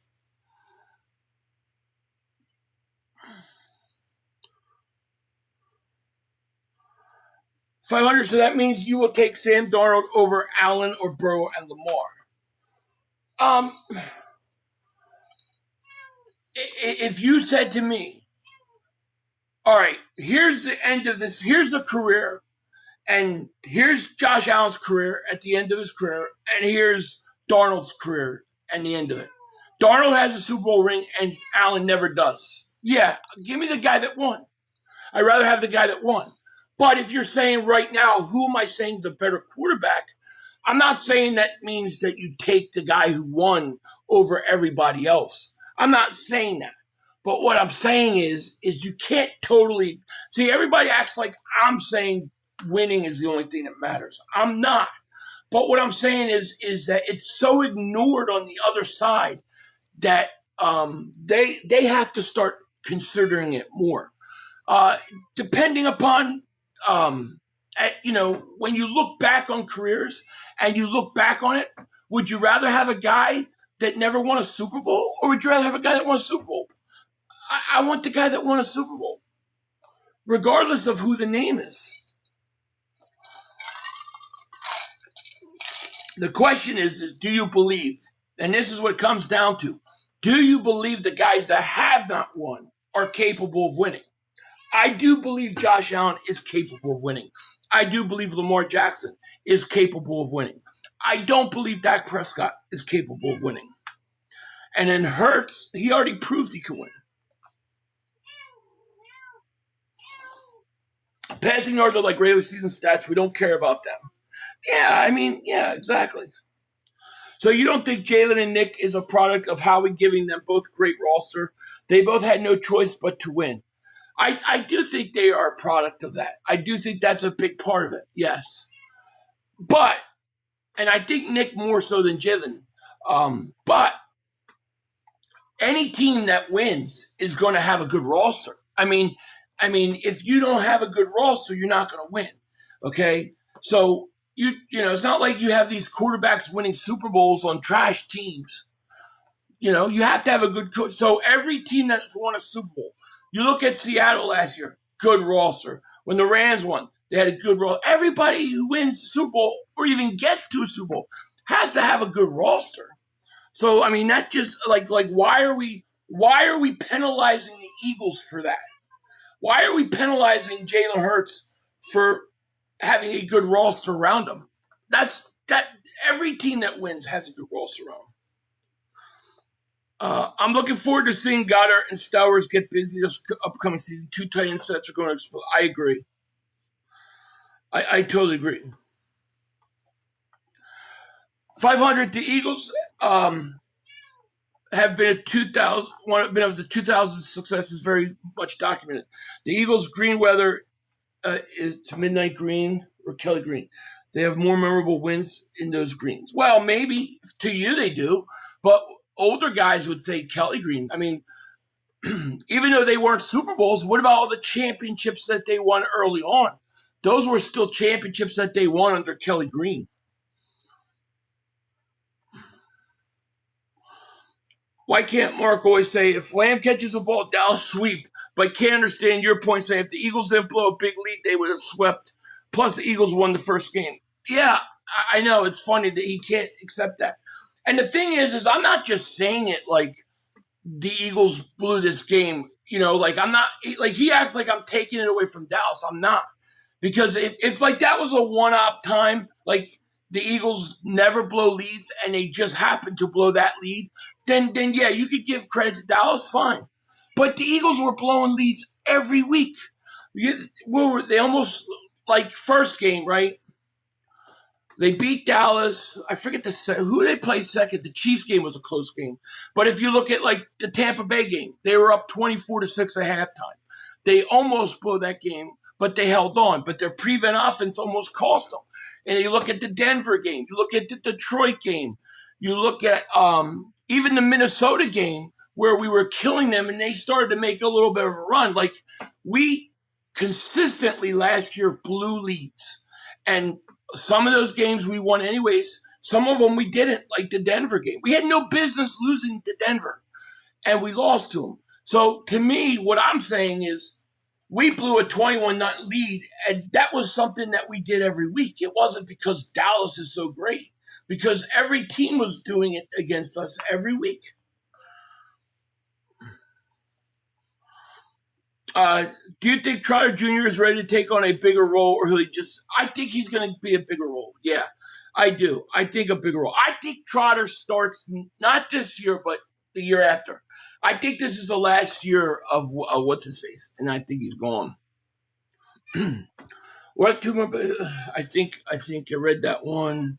$500, so that means you will take Sam Darnold over Allen or Burrow and Lamar. If you said to me, all right, here's the end of this, here's the career, and here's Josh Allen's career at the end of his career, and here's Darnold's career and the end of it. Darnold has a Super Bowl ring, and Allen never does. Yeah, give me the guy that won. I'd rather have the guy that won. But if you're saying right now, who am I saying is a better quarterback? I'm not saying that means that you take the guy who won over everybody else. I'm not saying that. But what I'm saying is you can't totally see. Everybody acts like I'm saying winning is the only thing that matters. I'm not. But what I'm saying is that it's so ignored on the other side that they have to start considering it more. Depending upon when you look back on careers and you look back on it, would you rather have a guy that never won a Super Bowl, or would you rather have a guy that won a Super Bowl? I want the guy that won a Super Bowl, regardless of who the name is. The question is do you believe, and this is what it comes down to, do you believe the guys that have not won are capable of winning? I do believe Josh Allen is capable of winning. I do believe Lamar Jackson is capable of winning. I don't believe Dak Prescott is capable of winning. And then Hurts, he already proved he can win. Passing yards are like regular season stats. We don't care about them. Yeah, exactly. So you don't think Jalen and Nick is a product of Howie giving them both great roster? They both had no choice but to win. I do think they are a product of that. I do think that's a big part of it, yes. But, and I think Nick more so than Jalen, but any team that wins is going to have a good roster. I mean, if you don't have a good roster, you're not going to win, okay? So, you know, it's not like you have these quarterbacks winning Super Bowls on trash teams. You know, you have to have a good coach. So every team that's won a Super Bowl, you look at Seattle last year, good roster. When the Rams won, they had a good roster. Everybody who wins the Super Bowl or even gets to a Super Bowl has to have a good roster. So, I mean, that just like why are we penalizing the Eagles for that? Why are we penalizing Jalen Hurts for having a good roster around him? That every team that wins has a good roster around him. I'm looking forward to seeing Goddard and Stowers get busy this upcoming season. 2 tight end sets are going to explode. I agree. I totally agree. 500, the Eagles have been one of the 2000 successes, very much documented. The Eagles' green weather is midnight green or Kelly green. They have more memorable wins in those greens. Well, maybe to you they do, but older guys would say Kelly green. I mean, even though they weren't Super Bowls, what about all the championships that they won early on? Those were still championships that they won under Kelly green. Why can't Mark always say, if Lamb catches a ball, Dallas sweep? But can't understand your point saying if the Eagles didn't blow a big lead, they would have swept. Plus, the Eagles won the first game. Yeah, I know. It's funny that he can't accept that. And the thing is I'm not just saying it like the Eagles blew this game. You know, like I'm not – like he acts like I'm taking it away from Dallas. I'm not. Because if like that was a one-op time, like the Eagles never blow leads and they just happen to blow that lead, then yeah, you could give credit to Dallas, fine. But the Eagles were blowing leads every week. They almost – like first game, right? They beat Dallas. I forget who they played second. The Chiefs game was a close game. But if you look at like the Tampa Bay game, they were up 24-6 at halftime. They almost blew that game, but they held on. But their prevent offense almost cost them. And you look at the Denver game. You look at the Detroit game. You look at even the Minnesota game where we were killing them and they started to make a little bit of a run. Like we consistently last year blew leads. And some of those games we won anyways. Some of them we didn't, like the Denver game. We had no business losing to Denver, and we lost to them. So to me, what I'm saying is we blew a 21-0 lead, and that was something that we did every week. It wasn't because Dallas is so great, because every team was doing it against us every week. Do you think Trotter Jr. is ready to take on a bigger role, or I think he's going to be a bigger role. Yeah, I do. I think a bigger role. I think Trotter starts not this year, but the year after. I think this is the last year of what's-his-face, and I think he's gone. What two more? I think I read that one.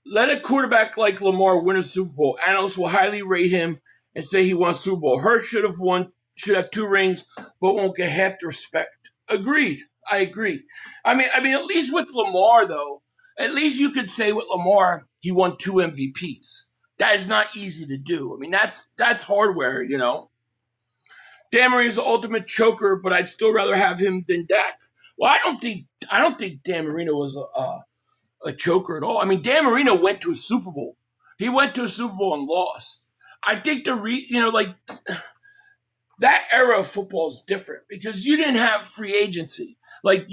Let a quarterback like Lamar win a Super Bowl. Analysts will highly rate him and say he won Super Bowl. Hurts should have 2 rings, but won't get half the respect. Agreed. I agree. I mean, at least with Lamar though, at least you could say with Lamar he won 2 MVPs. That is not easy to do. I mean, that's hardware, you know. Dan Marino's the ultimate choker, but I'd still rather have him than Dak. Well, I don't think Dan Marino was a choker at all. I mean, Dan Marino went to a Super Bowl. He went to a Super Bowl and lost. I think that era of football is different because you didn't have free agency. Like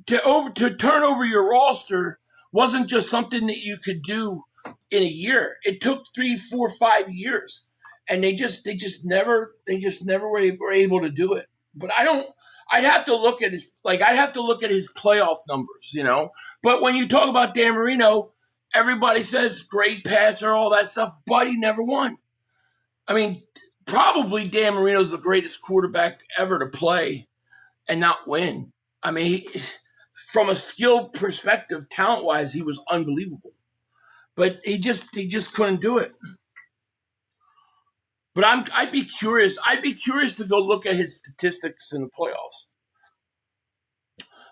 to turn over your roster wasn't just something that you could do in a year. It took 3, 4, 5 years, and they just never were able to do it. But I'd have to look at his playoff numbers, you know. But when you talk about Dan Marino, everybody says great passer, all that stuff, but he never won. I mean, probably Dan Marino's the greatest quarterback ever to play and not win. I mean, from a skill perspective, talent-wise, he was unbelievable. But he just couldn't do it. But I'd be curious. I'd be curious to go look at his statistics in the playoffs.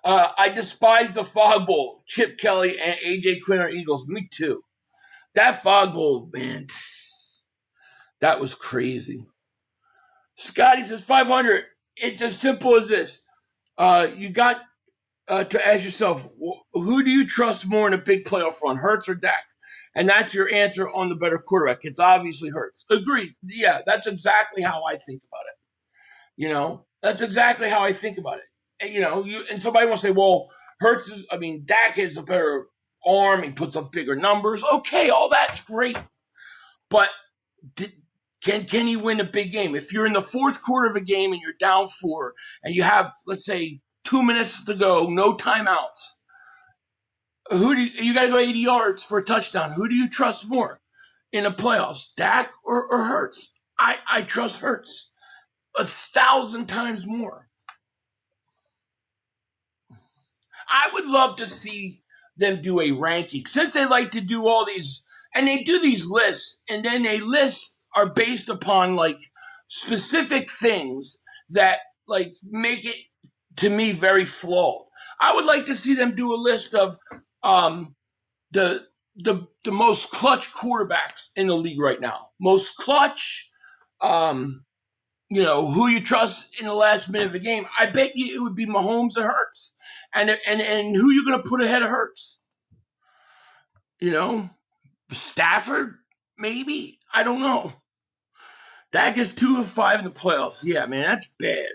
I despise the Fog Bowl. Chip Kelly and AJ Quinn are Eagles. Me too. That Fog Bowl, man, that was crazy. Scotty says 500. It's as simple as this. You got to ask yourself, who do you trust more in a big playoff run, Hurts or Dak? And that's your answer on the better quarterback. It's obviously Hurts. Agreed. Yeah, that's exactly how I think about it. You know, that's exactly how I think about it. And, you know, and somebody will say, well, Dak has a better arm. He puts up bigger numbers. Okay, all that's great. But can he win a big game? If you're in the fourth quarter of a game and you're down 4 and you have, let's say, 2 minutes to go, no timeouts, you got to go 80 yards for a touchdown. Who do you trust more in the playoffs, Dak or Hurts? I trust Hurts 1,000 times more. I would love to see them do a ranking since they like to do all these, and they do these lists, and then they lists are based upon like specific things that like make it to me very flawed. I would like to see them do a list of the most clutch quarterbacks in the league right now. Most clutch, who you trust in the last minute of the game. I bet you it would be Mahomes and Hurts. And who you going to put ahead of Hurts? You know, Stafford, maybe? I don't know. Dak is 2 of 5 in the playoffs. Yeah, man, that's bad.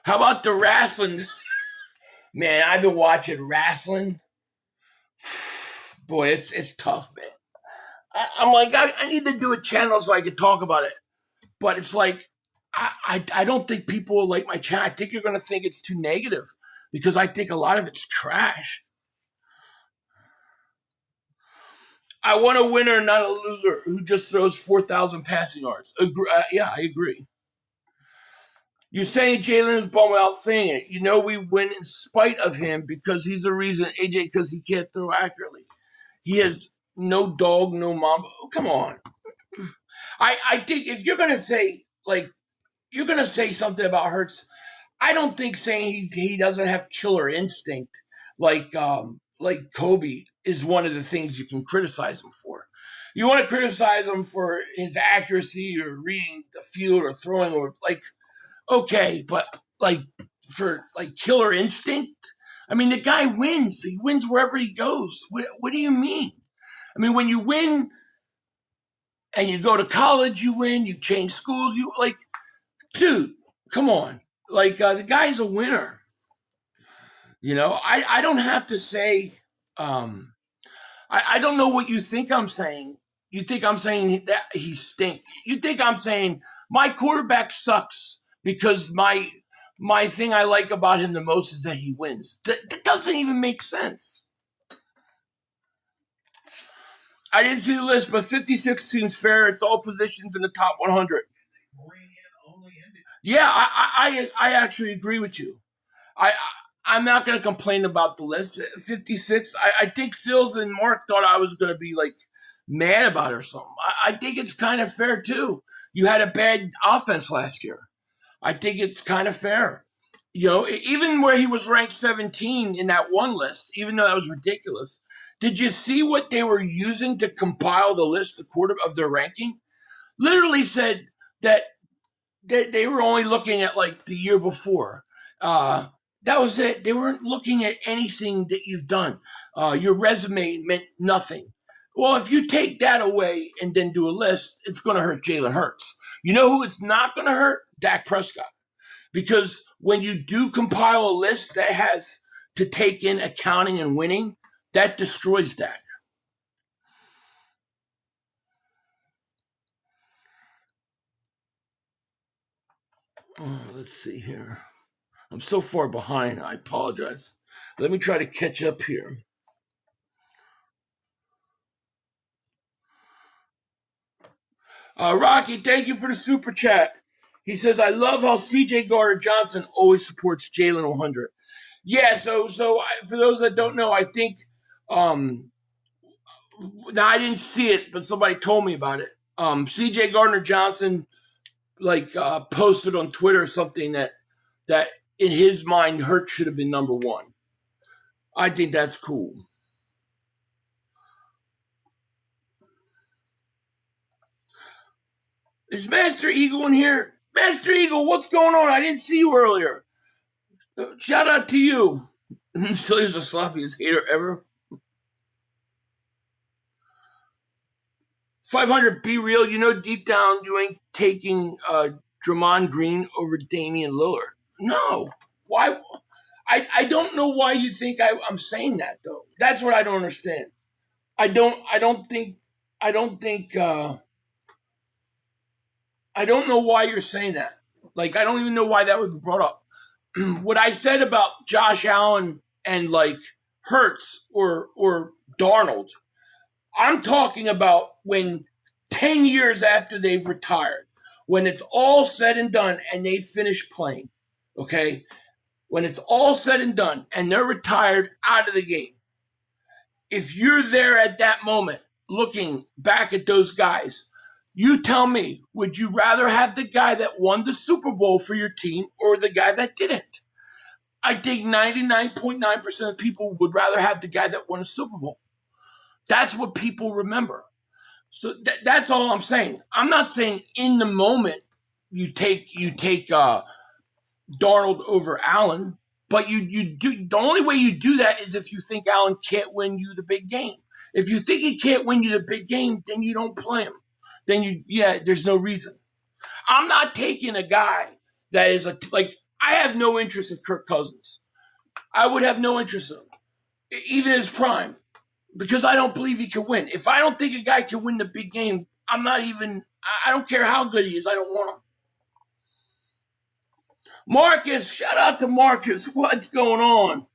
How about the wrestling? Man, I've been watching wrestling. Boy, it's tough, man. I'm like, I need to do a channel so I can talk about it. But it's like, I don't think people will like my channel. I think you're going to think it's too negative because I think a lot of it's trash. I want a winner, not a loser who just throws 4,000 passing yards. Yeah, I agree. You're saying Jalen is bummed without saying it. You know we win in spite of him because he's the reason, AJ, because he can't throw accurately. He has no dog, no mom. Oh, come on. I think if you're going to say, like, you're going to say something about Hurts, I don't think saying he doesn't have killer instinct like Kobe is one of the things you can criticize him for. You want to criticize him for his accuracy or reading the field or throwing or like, okay, but like for like killer instinct, I mean, the guy wins. He wins wherever he goes. What do you mean? I mean, when you win and you go to college, you win, you change schools, you like, dude, come on. Like, the guy's a winner. You know, I don't have to say, I don't know what you think I'm saying. You think I'm saying that he stinks. You think I'm saying my quarterback sucks because my thing I like about him the most is that he wins. That doesn't even make sense. I didn't see the list, but 56 seems fair. It's all positions in the top 100. Yeah, I actually agree with you. I I'm not going to complain about the list. 56. I think Sills and Mark thought I was going to be like mad about it or something. I think it's kind of fair too. You had a bad offense last year. I think it's kind of fair. Even where he was ranked 17 in that one list, even though that was ridiculous. Did you see what they were using to compile the list, the quarter of their ranking? Literally said that they were only looking at like the year before. That was it. They weren't looking at anything that you've done. Your resume meant nothing. Well, if you take that away and then do a list, it's going to hurt Jalen Hurts. You know who it's not going to hurt? Dak Prescott. Because when you do compile a list that has to take in accounting and winning, that destroys Dak. Let's see here. I'm so far behind. I apologize. Let me try to catch up here. Rocky, thank you for the super chat. He says, I love how CJ Gardner-Johnson always supports Jalen 100. Yeah, so for those that don't know, I think, now I didn't see it, but somebody told me about it. CJ Gardner-Johnson, posted on Twitter something that in his mind, Hurts should have been number one. I think that's cool. Is Master Eagle in here? Master Eagle, what's going on? I didn't see you earlier. Shout out to you. Still is the sloppiest hater ever. 500, be real. Deep down, you ain't taking Draymond Green over Damian Lillard. No. Why? I don't know why you think I'm saying that, though. That's what I don't understand. I don't know why you're saying that. I don't even know why that would be brought up. What I said about Josh Allen and Hurts or Darnold, I'm talking about when 10 years after they've retired, when it's all said and done and they finish playing, okay? When it's all said and done and they're retired out of the game, if you're there at that moment looking back at those guys, you tell me, would you rather have the guy that won the Super Bowl for your team or the guy that didn't? I think 99.9% of people would rather have the guy that won a Super Bowl. That's what people remember. So that's all I'm saying. I'm not saying in the moment you take Darnold over Allen, but you do. The only way you do that is if you think Allen can't win you the big game. If you think he can't win you the big game, then you don't play him. Then there's no reason. I'm not taking a guy that is I have no interest in Kirk Cousins. I would have no interest in him, even in his prime, because I don't believe he can win. If I don't think a guy can win the big game, I don't care how good he is, I don't want him. Marcus, shout out to Marcus. What's going on?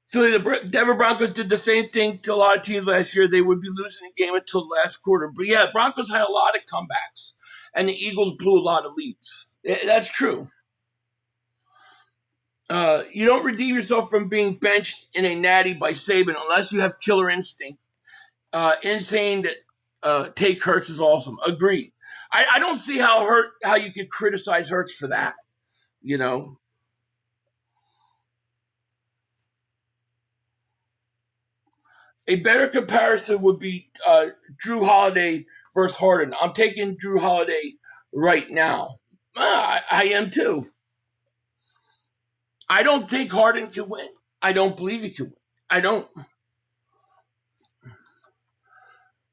Philly, the Denver Broncos did the same thing to a lot of teams last year. They would be losing the game until the last quarter. But yeah, Broncos had a lot of comebacks, and the Eagles blew a lot of leads. That's true. You don't redeem yourself from being benched in a natty by Saban unless you have killer instinct. Insane that take Hurts is awesome. Agreed. I don't see how you could criticize Hurts for that. A better comparison would be Drew Holiday versus Harden. I'm taking Drew Holiday right now. I am too. I don't think Harden can win. I don't believe he can win. I don't.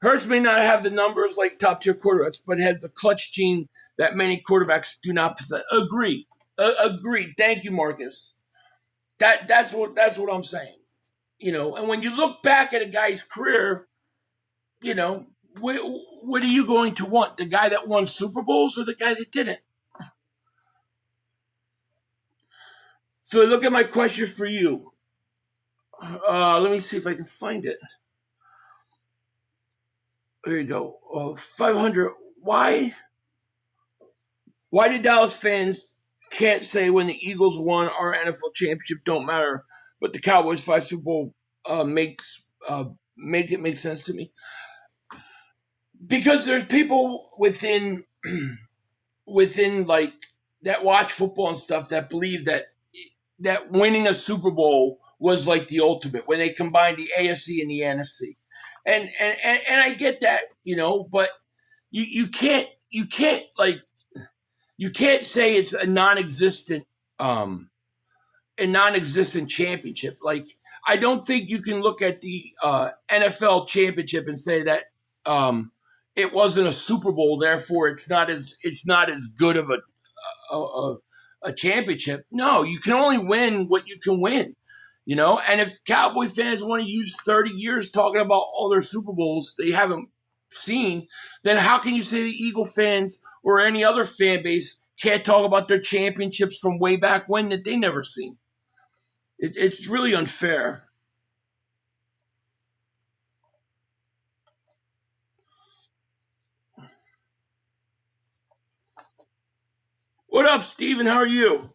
Hurts may not have the numbers like top-tier quarterbacks, but has the clutch gene that many quarterbacks do not possess. Agreed. Agreed. Thank you, Marcus. That's what I'm saying. And when you look back at a guy's career, what are you going to want? The guy that won Super Bowls or the guy that didn't? So look at my question for you. Let me see if I can find it. There you go. 500. Why Why do Dallas fans can't say when the Eagles won our NFL championship don't matter, but the Cowboys 5 Super Bowl make it make sense to me? Because there's people within like that watch football and stuff that believe that winning a Super Bowl was like the ultimate when they combined the AFC and the NFC. And I get that, but you can't say it's a non-existent championship. Like, I don't think you can look at the NFL championship and say that it wasn't a Super Bowl, therefore it's not as good of a championship. No, you can only win what you can win. And if Cowboy fans want to use 30 years talking about all their Super Bowls they haven't seen, then how can you say the Eagle fans or any other fan base can't talk about their championships from way back when that they never seen? It's really unfair. What up, Steven? How are you?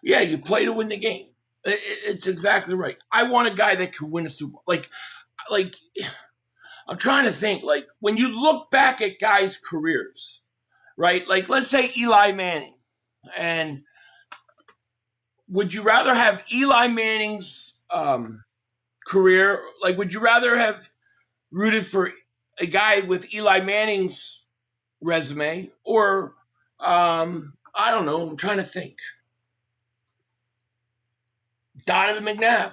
Yeah, you play to win the game. It's exactly right. I want a guy that can win a Super Bowl. Like I'm trying to think. Like, when you look back at guys' careers, right? Like, let's say Eli Manning, and would you rather have Eli Manning's career? Like, would you rather have rooted for a guy with Eli Manning's resume, or I don't know. I'm trying to think. Donovan McNabb.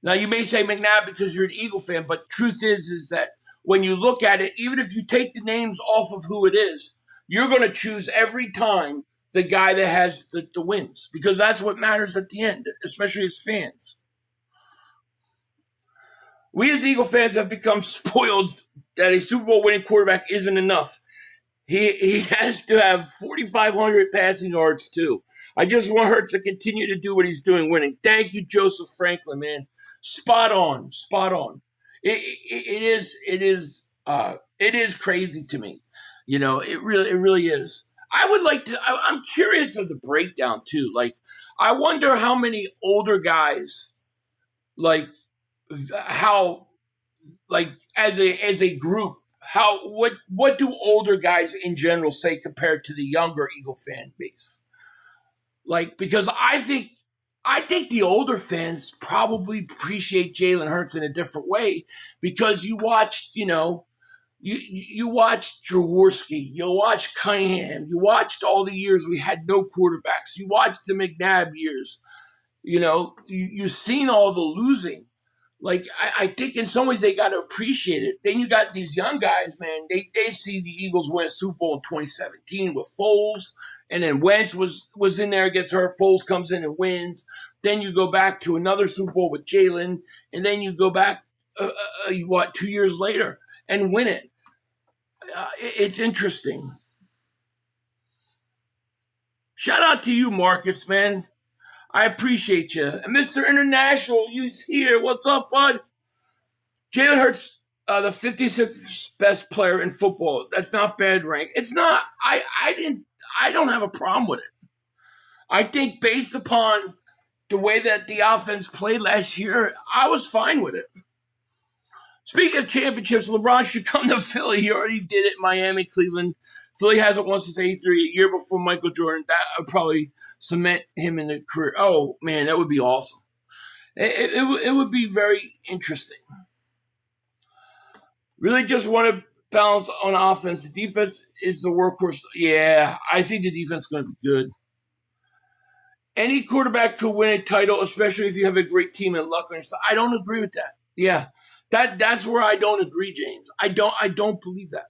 Now, you may say McNabb because you're an Eagle fan, but truth is that when you look at it, even if you take the names off of who it is, you're going to choose every time the guy that has the wins, because that's what matters at the end, especially as fans. We as Eagle fans have become spoiled that a Super Bowl winning quarterback isn't enough. He has to have 4,500 passing yards too. I just want Hurts to continue to do what he's doing, winning. Thank you, Joseph Franklin, man. Spot on. It is crazy to me. It really is. I'm curious of the breakdown too. Like, I wonder how many older guys, like, how, like, as a group, what do older guys in general say compared to the younger Eagle fan base? Like, because I think the older fans probably appreciate Jalen Hurts in a different way, because you watched, you watched Jaworski, you watched Cunningham, you watched all the years we had no quarterbacks, you watched the McNabb years, you've seen all the losing. Like, I think in some ways they got to appreciate it. Then you got these young guys, man. They see the Eagles win a Super Bowl in 2017 with Foles, and then Wentz was in there, gets hurt. Foles comes in and wins. Then you go back to another Super Bowl with Jalen, and then you go back, 2 years later and win it. It's interesting. Shout out to you, Marcus, man. I appreciate you. And Mr. International, you's here. What's up, bud? Jalen Hurts, the 56th best player in football. That's not bad rank. It's not. I don't have a problem with it. I think based upon the way that the offense played last year, I was fine with it. Speaking of championships, LeBron should come to Philly. He already did it in Miami, Cleveland. Philly hasn't won since '83, a year before Michael Jordan. That would probably cement him in the career. Oh, man, that would be awesome. It would be very interesting. Really just want to balance on offense. The defense is the workhorse. Yeah, I think the defense is going to be good. Any quarterback could win a title, especially if you have a great team and luck on your side. I don't agree with that. Yeah, that's where I don't agree, James. I don't believe that.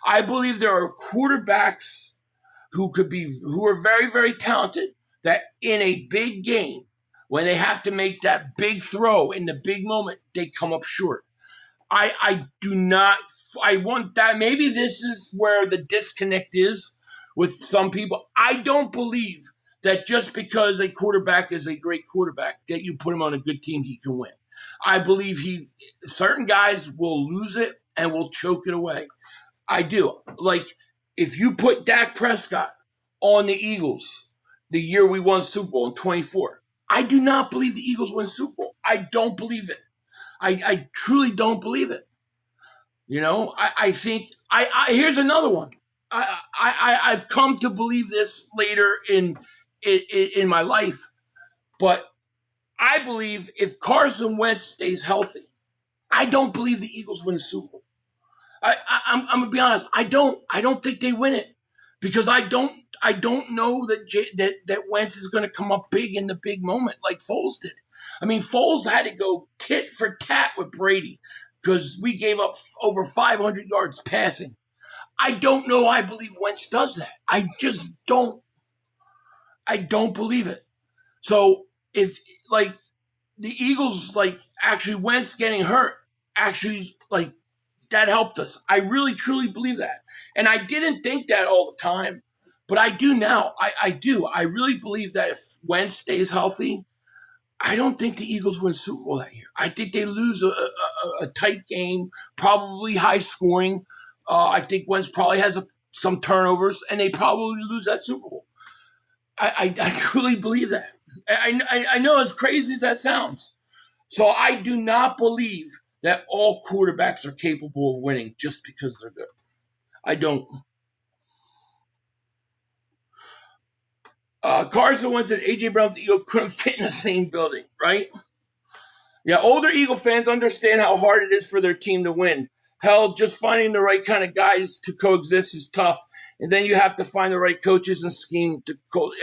I believe there are quarterbacks who are very, very talented, that in a big game, when they have to make that big throw in the big moment, they come up short. I want that. Maybe this is where the disconnect is with some people. I don't believe that just because a quarterback is a great quarterback, that you put him on a good team, he can win. I believe certain guys will lose it and will choke it away. I do. Like, if you put Dak Prescott on the Eagles the year we won Super Bowl in 24, I do not believe the Eagles win Super Bowl. I don't believe it. I truly don't believe it. You know, I think here's another one. I've come to believe this later in my life, but I believe if Carson Wentz stays healthy, I don't believe the Eagles win a Super Bowl. I'm gonna be honest. I don't think they win it because I don't know that Wentz is going to come up big in the big moment like Foles did. I mean, Foles had to go tit for tat with Brady because we gave up over 500 yards passing. I don't know. I believe Wentz does that. I just don't. I don't believe it. So if like the Eagles, like actually Wentz getting hurt, actually like that helped us. I really truly believe that, and I didn't think that all the time, but I do now. I do. I really believe that if Wentz stays healthy, I don't think the Eagles win Super Bowl that year. I think they lose a tight game, probably high scoring. I think Wentz probably has some turnovers, and they probably lose that Super Bowl. I truly believe that. I know as crazy as that sounds. So I do not believe that all quarterbacks are capable of winning just because they're good. I don't. Carson Wentz and A.J. Brown's Eagle couldn't fit in the same building, right? Yeah, older Eagle fans understand how hard it is for their team to win. Hell, just finding the right kind of guys to coexist is tough. And then you have to find the right coaches and scheme to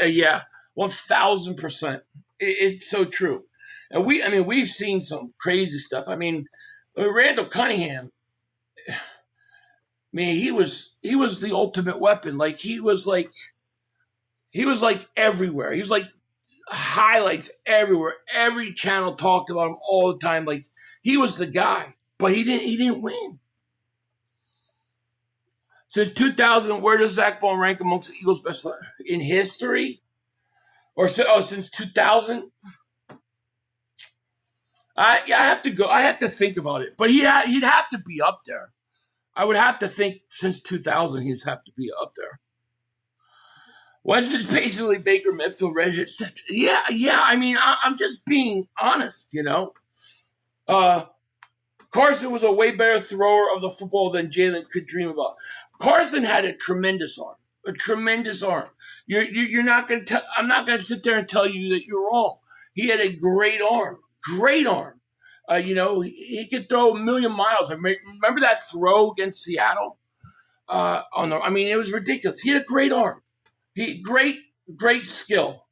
yeah, 1,000%. It's so true. And we've seen some crazy stuff. I mean, Randall Cunningham, he was the ultimate weapon. Like he was like everywhere. He was like highlights everywhere. Every channel talked about him all the time. Like he was the guy, but he didn't win. Since 2000, where does Zach Bone rank amongst the Eagles' best in history? Since 2000? I have to go. I have to think about it. But he'd have to be up there. I would have to think since 2000, he'd have to be up there. Wentz is basically Baker Mayfield, redhead. Yeah. I mean, I'm just being honest, you know. Carson was a way better thrower of the football than Jalen could dream about. Carson had a tremendous arm. You're not going to. I'm not going to sit there and tell you that you're wrong. He had a great arm. He could throw a million miles. Remember that throw against Seattle? It was ridiculous. He had a great arm. Great skill.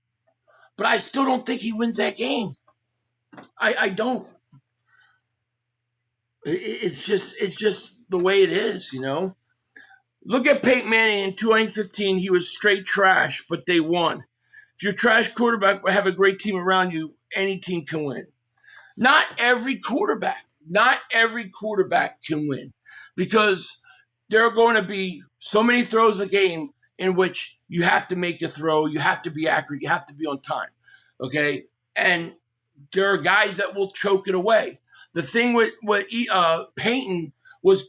But I still don't think he wins that game. I don't. It's just the way it is, you know. Look at Peyton Manning in 2015. He was straight trash, but they won. If you're a trash quarterback but have a great team around you, any team can win. Not every quarterback can win because there are going to be so many throws a game in which you have to make a throw, you have to be accurate, you have to be on time, okay? And there are guys that will choke it away. The thing with Peyton was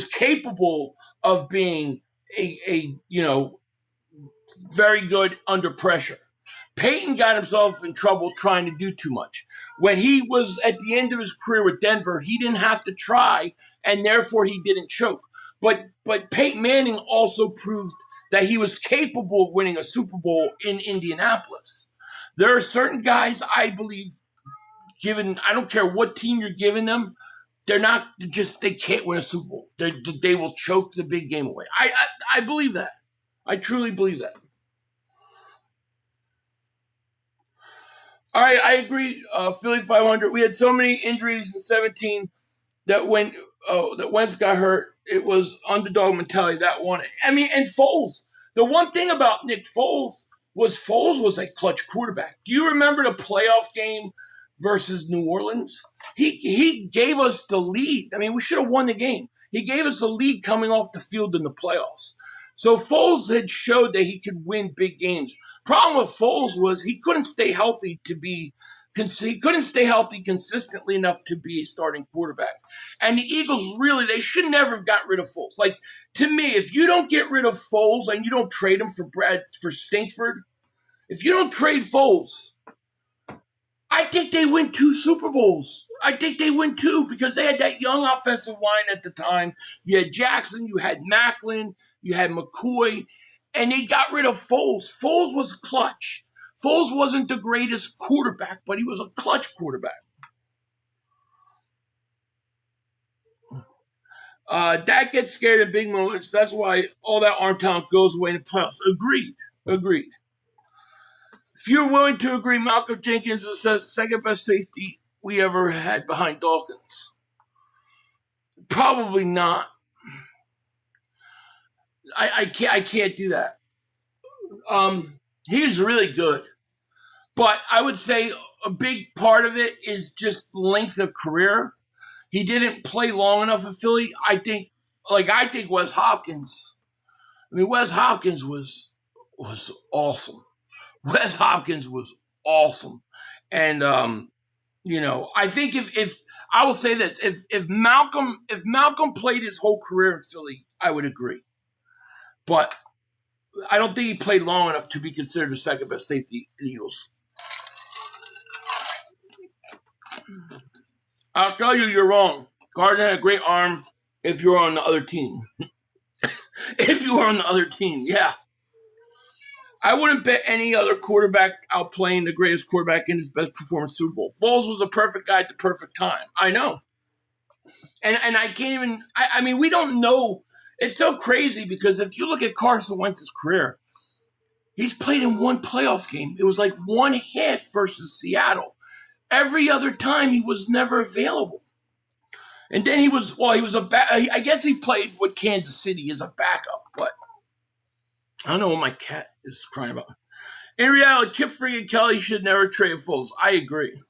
capable of being a very good under pressure. Peyton got himself in trouble trying to do too much. When he was at the end of his career with Denver, he didn't have to try, and therefore he didn't choke. But Peyton Manning also proved that he was capable of winning a Super Bowl in Indianapolis. There are certain guys, I believe, I don't care what team you're giving them, they can't win a Super Bowl. They will choke the big game away. I believe that. I truly believe that. All right, I agree. Philly 500. We had so many injuries in 17 that when Wentz got hurt, it was underdog mentality that won it. I mean, and Foles. The one thing about Nick Foles was a clutch quarterback. Do you remember the playoff game versus New Orleans? He gave us the lead. I mean, we should have won the game. He gave us the lead coming off the field in the playoffs. So Foles had showed that he could win big games. Problem with Foles was he couldn't stay healthy to be He couldn't stay healthy consistently enough to be a starting quarterback. And the Eagles really, they should never have got rid of Foles. Like, to me, if you don't get rid of Foles and you don't trade him for Stinkford, if you don't trade Foles, I think they win 2 Super Bowls. I think they win 2 because they had that young offensive line at the time. You had Jackson, you had Macklin, you had McCoy, and they got rid of Foles. Foles was clutch. Foles wasn't the greatest quarterback, but he was a clutch quarterback. Dak gets scared in big moments. That's why all that arm talent goes away in the playoffs. Agreed. If you're willing to agree, Malcolm Jenkins is the second best safety we ever had behind Dawkins. Probably not. I can't do that. He was really good. But I would say a big part of it is just length of career. He didn't play long enough in Philly. I think Wes Hopkins. I mean, Wes Hopkins was awesome. Wes Hopkins was awesome. And, I think if I will say this, if Malcolm played his whole career in Philly, I would agree. But I don't think he played long enough to be considered the second best safety in the Eagles. I'll tell you, you're wrong. Gardner had a great arm if you were on the other team. If you were on the other team, yeah. I wouldn't bet any other quarterback outplaying the greatest quarterback in his best performance Super Bowl. Foles was the perfect guy at the perfect time. I know. And I can't even – I mean, we don't know. It's so crazy because if you look at Carson Wentz's career, he's played in one playoff game. It was like 1/2 versus Seattle. Every other time he was never available. And then he was I guess he played with Kansas City as a backup, but I don't know what my cat is crying about. In reality, Chip Free and Kelly should never trade Foles. I agree.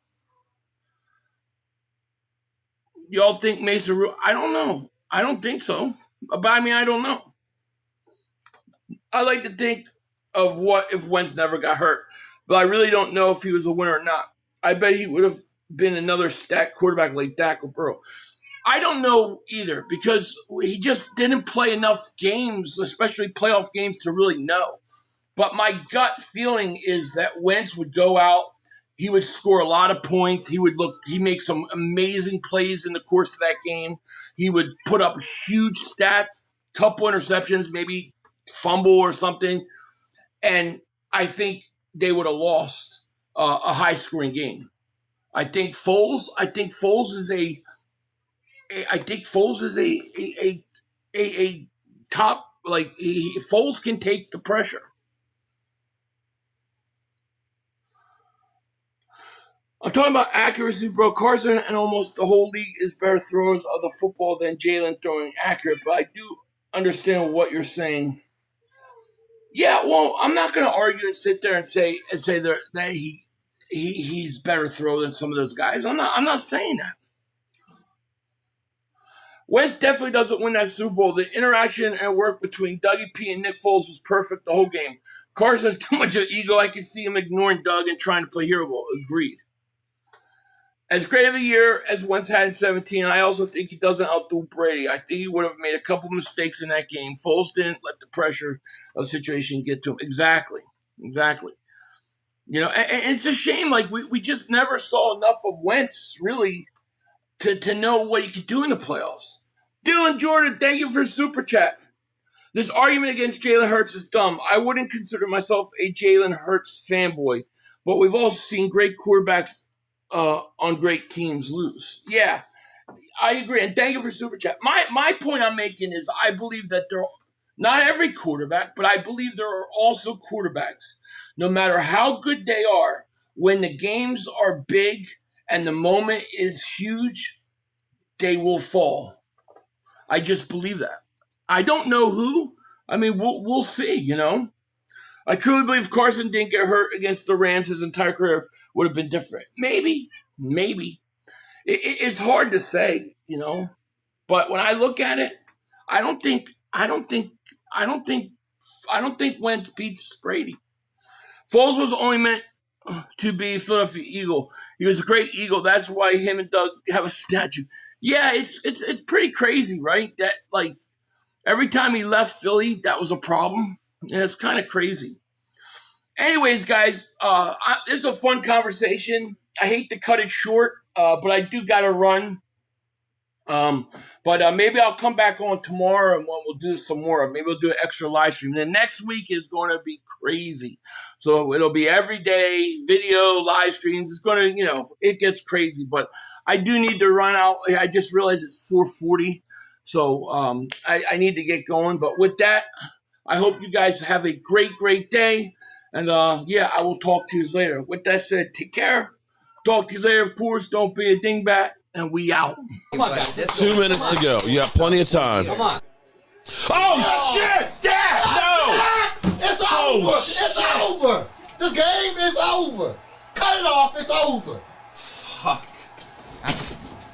Y'all think Mason Rudolph? I don't know. I don't think so. But I mean, I don't know. I like to think of what if Wentz never got hurt, but I really don't know if he was a winner or not. I bet he would have been another stat quarterback like Dak or Burrow. I don't know either because he just didn't play enough games, especially playoff games, to really know. But my gut feeling is that Wentz would go out, he would score a lot of points, he'd make some amazing plays in the course of that game. He would put up huge stats, couple interceptions, maybe fumble or something, and I think they would have lost a high-scoring game. I think Foles is a top, like, Foles can take the pressure. I'm talking about accuracy, bro. Carson and almost the whole league is better throwers of the football than Jalen throwing accurate, but I do understand what you're saying. Yeah, well, I'm not going to argue and sit there and say that he's better throw than some of those guys. I'm not saying that. Wentz definitely doesn't win that Super Bowl. The interaction and work between Dougie P and Nick Foles was perfect the whole game. Carson's too much of ego. I can see him ignoring Doug and trying to play hero ball. Agreed. As great of a year as Wentz had in 2017, I also think he doesn't outdo Brady. I think he would have made a couple mistakes in that game. Foles didn't let the pressure of the situation get to him. Exactly. You know, and it's a shame. Like, we just never saw enough of Wentz, really, to know what he could do in the playoffs. Dylan Jordan, thank you for Super Chat. This argument against Jalen Hurts is dumb. I wouldn't consider myself a Jalen Hurts fanboy, but we've also seen great quarterbacks on great teams lose. Yeah, I agree. And thank you for Super Chat. My point I'm making is I believe that there are not every quarterback, but I believe there are also quarterbacks, no matter how good they are, when the games are big and the moment is huge, they will fall. I just believe that. I don't know who. I mean, we'll see, you know. I truly believe Carson didn't get hurt against the Rams, his entire career would have been different. Maybe. It's hard to say, you know. But when I look at it, I don't think Wentz beats Brady. Foles was only meant to be a Philadelphia Eagle. He was a great Eagle. That's why him and Doug have a statue. Yeah, it's pretty crazy, right? That like every time he left Philly, that was a problem. And it's kind of crazy. Anyways, guys, it's a fun conversation. I hate to cut it short, but I do got to run. But maybe I'll come back on tomorrow and we'll do some more. Maybe we'll do an extra live stream. The next week is going to be crazy. So it'll be every day, video, live streams. It's going to, it gets crazy. But I do need to run out. I just realized it's 4:40. So I need to get going. But with that, I hope you guys have a great, great day. And I will talk to you later. With that said, take care. Talk to you later, of course. Don't be a dingbat. And we out. Come on, guys. 2 minutes to go. You got plenty of time. Come on. Oh, shit! Dad, no! It's over. It's over. This game is over. Cut it off. It's over. Fuck.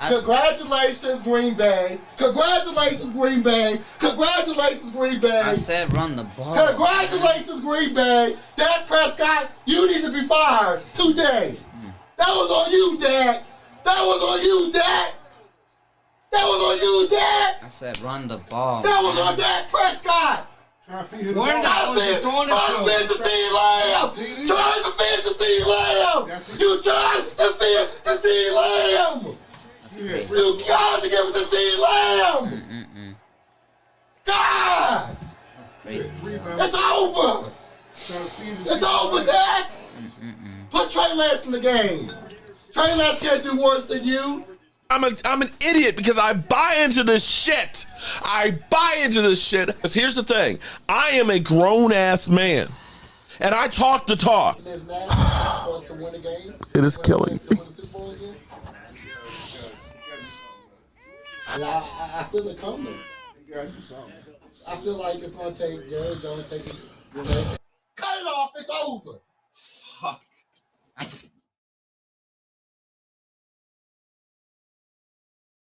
Congratulations, Green Bay. Congratulations, Green Bay. Congratulations, Green Bay. I said run the ball. Congratulations, Green Bay. Dak Prescott, you need to be fired today. That was on you, Dak. That was on you, Dak. That was on you, Dak. I said run the ball. That was on Dak Prescott. Trying to feed the lamb. Trying to feed the lamb. You tried to feed the sea lamb. You got to give it to sea lamb. God. It's over. It's over, Dak. Put Trey Lance in the game. Trey Lance can't do worse than you. I'm an idiot because I buy into this shit. Because here's the thing. I am a grown-ass man. And I talk the talk. It is killing me. I feel it coming. I feel like it's going to take Jerry Jones taking. Cut it off. It's over. Fuck.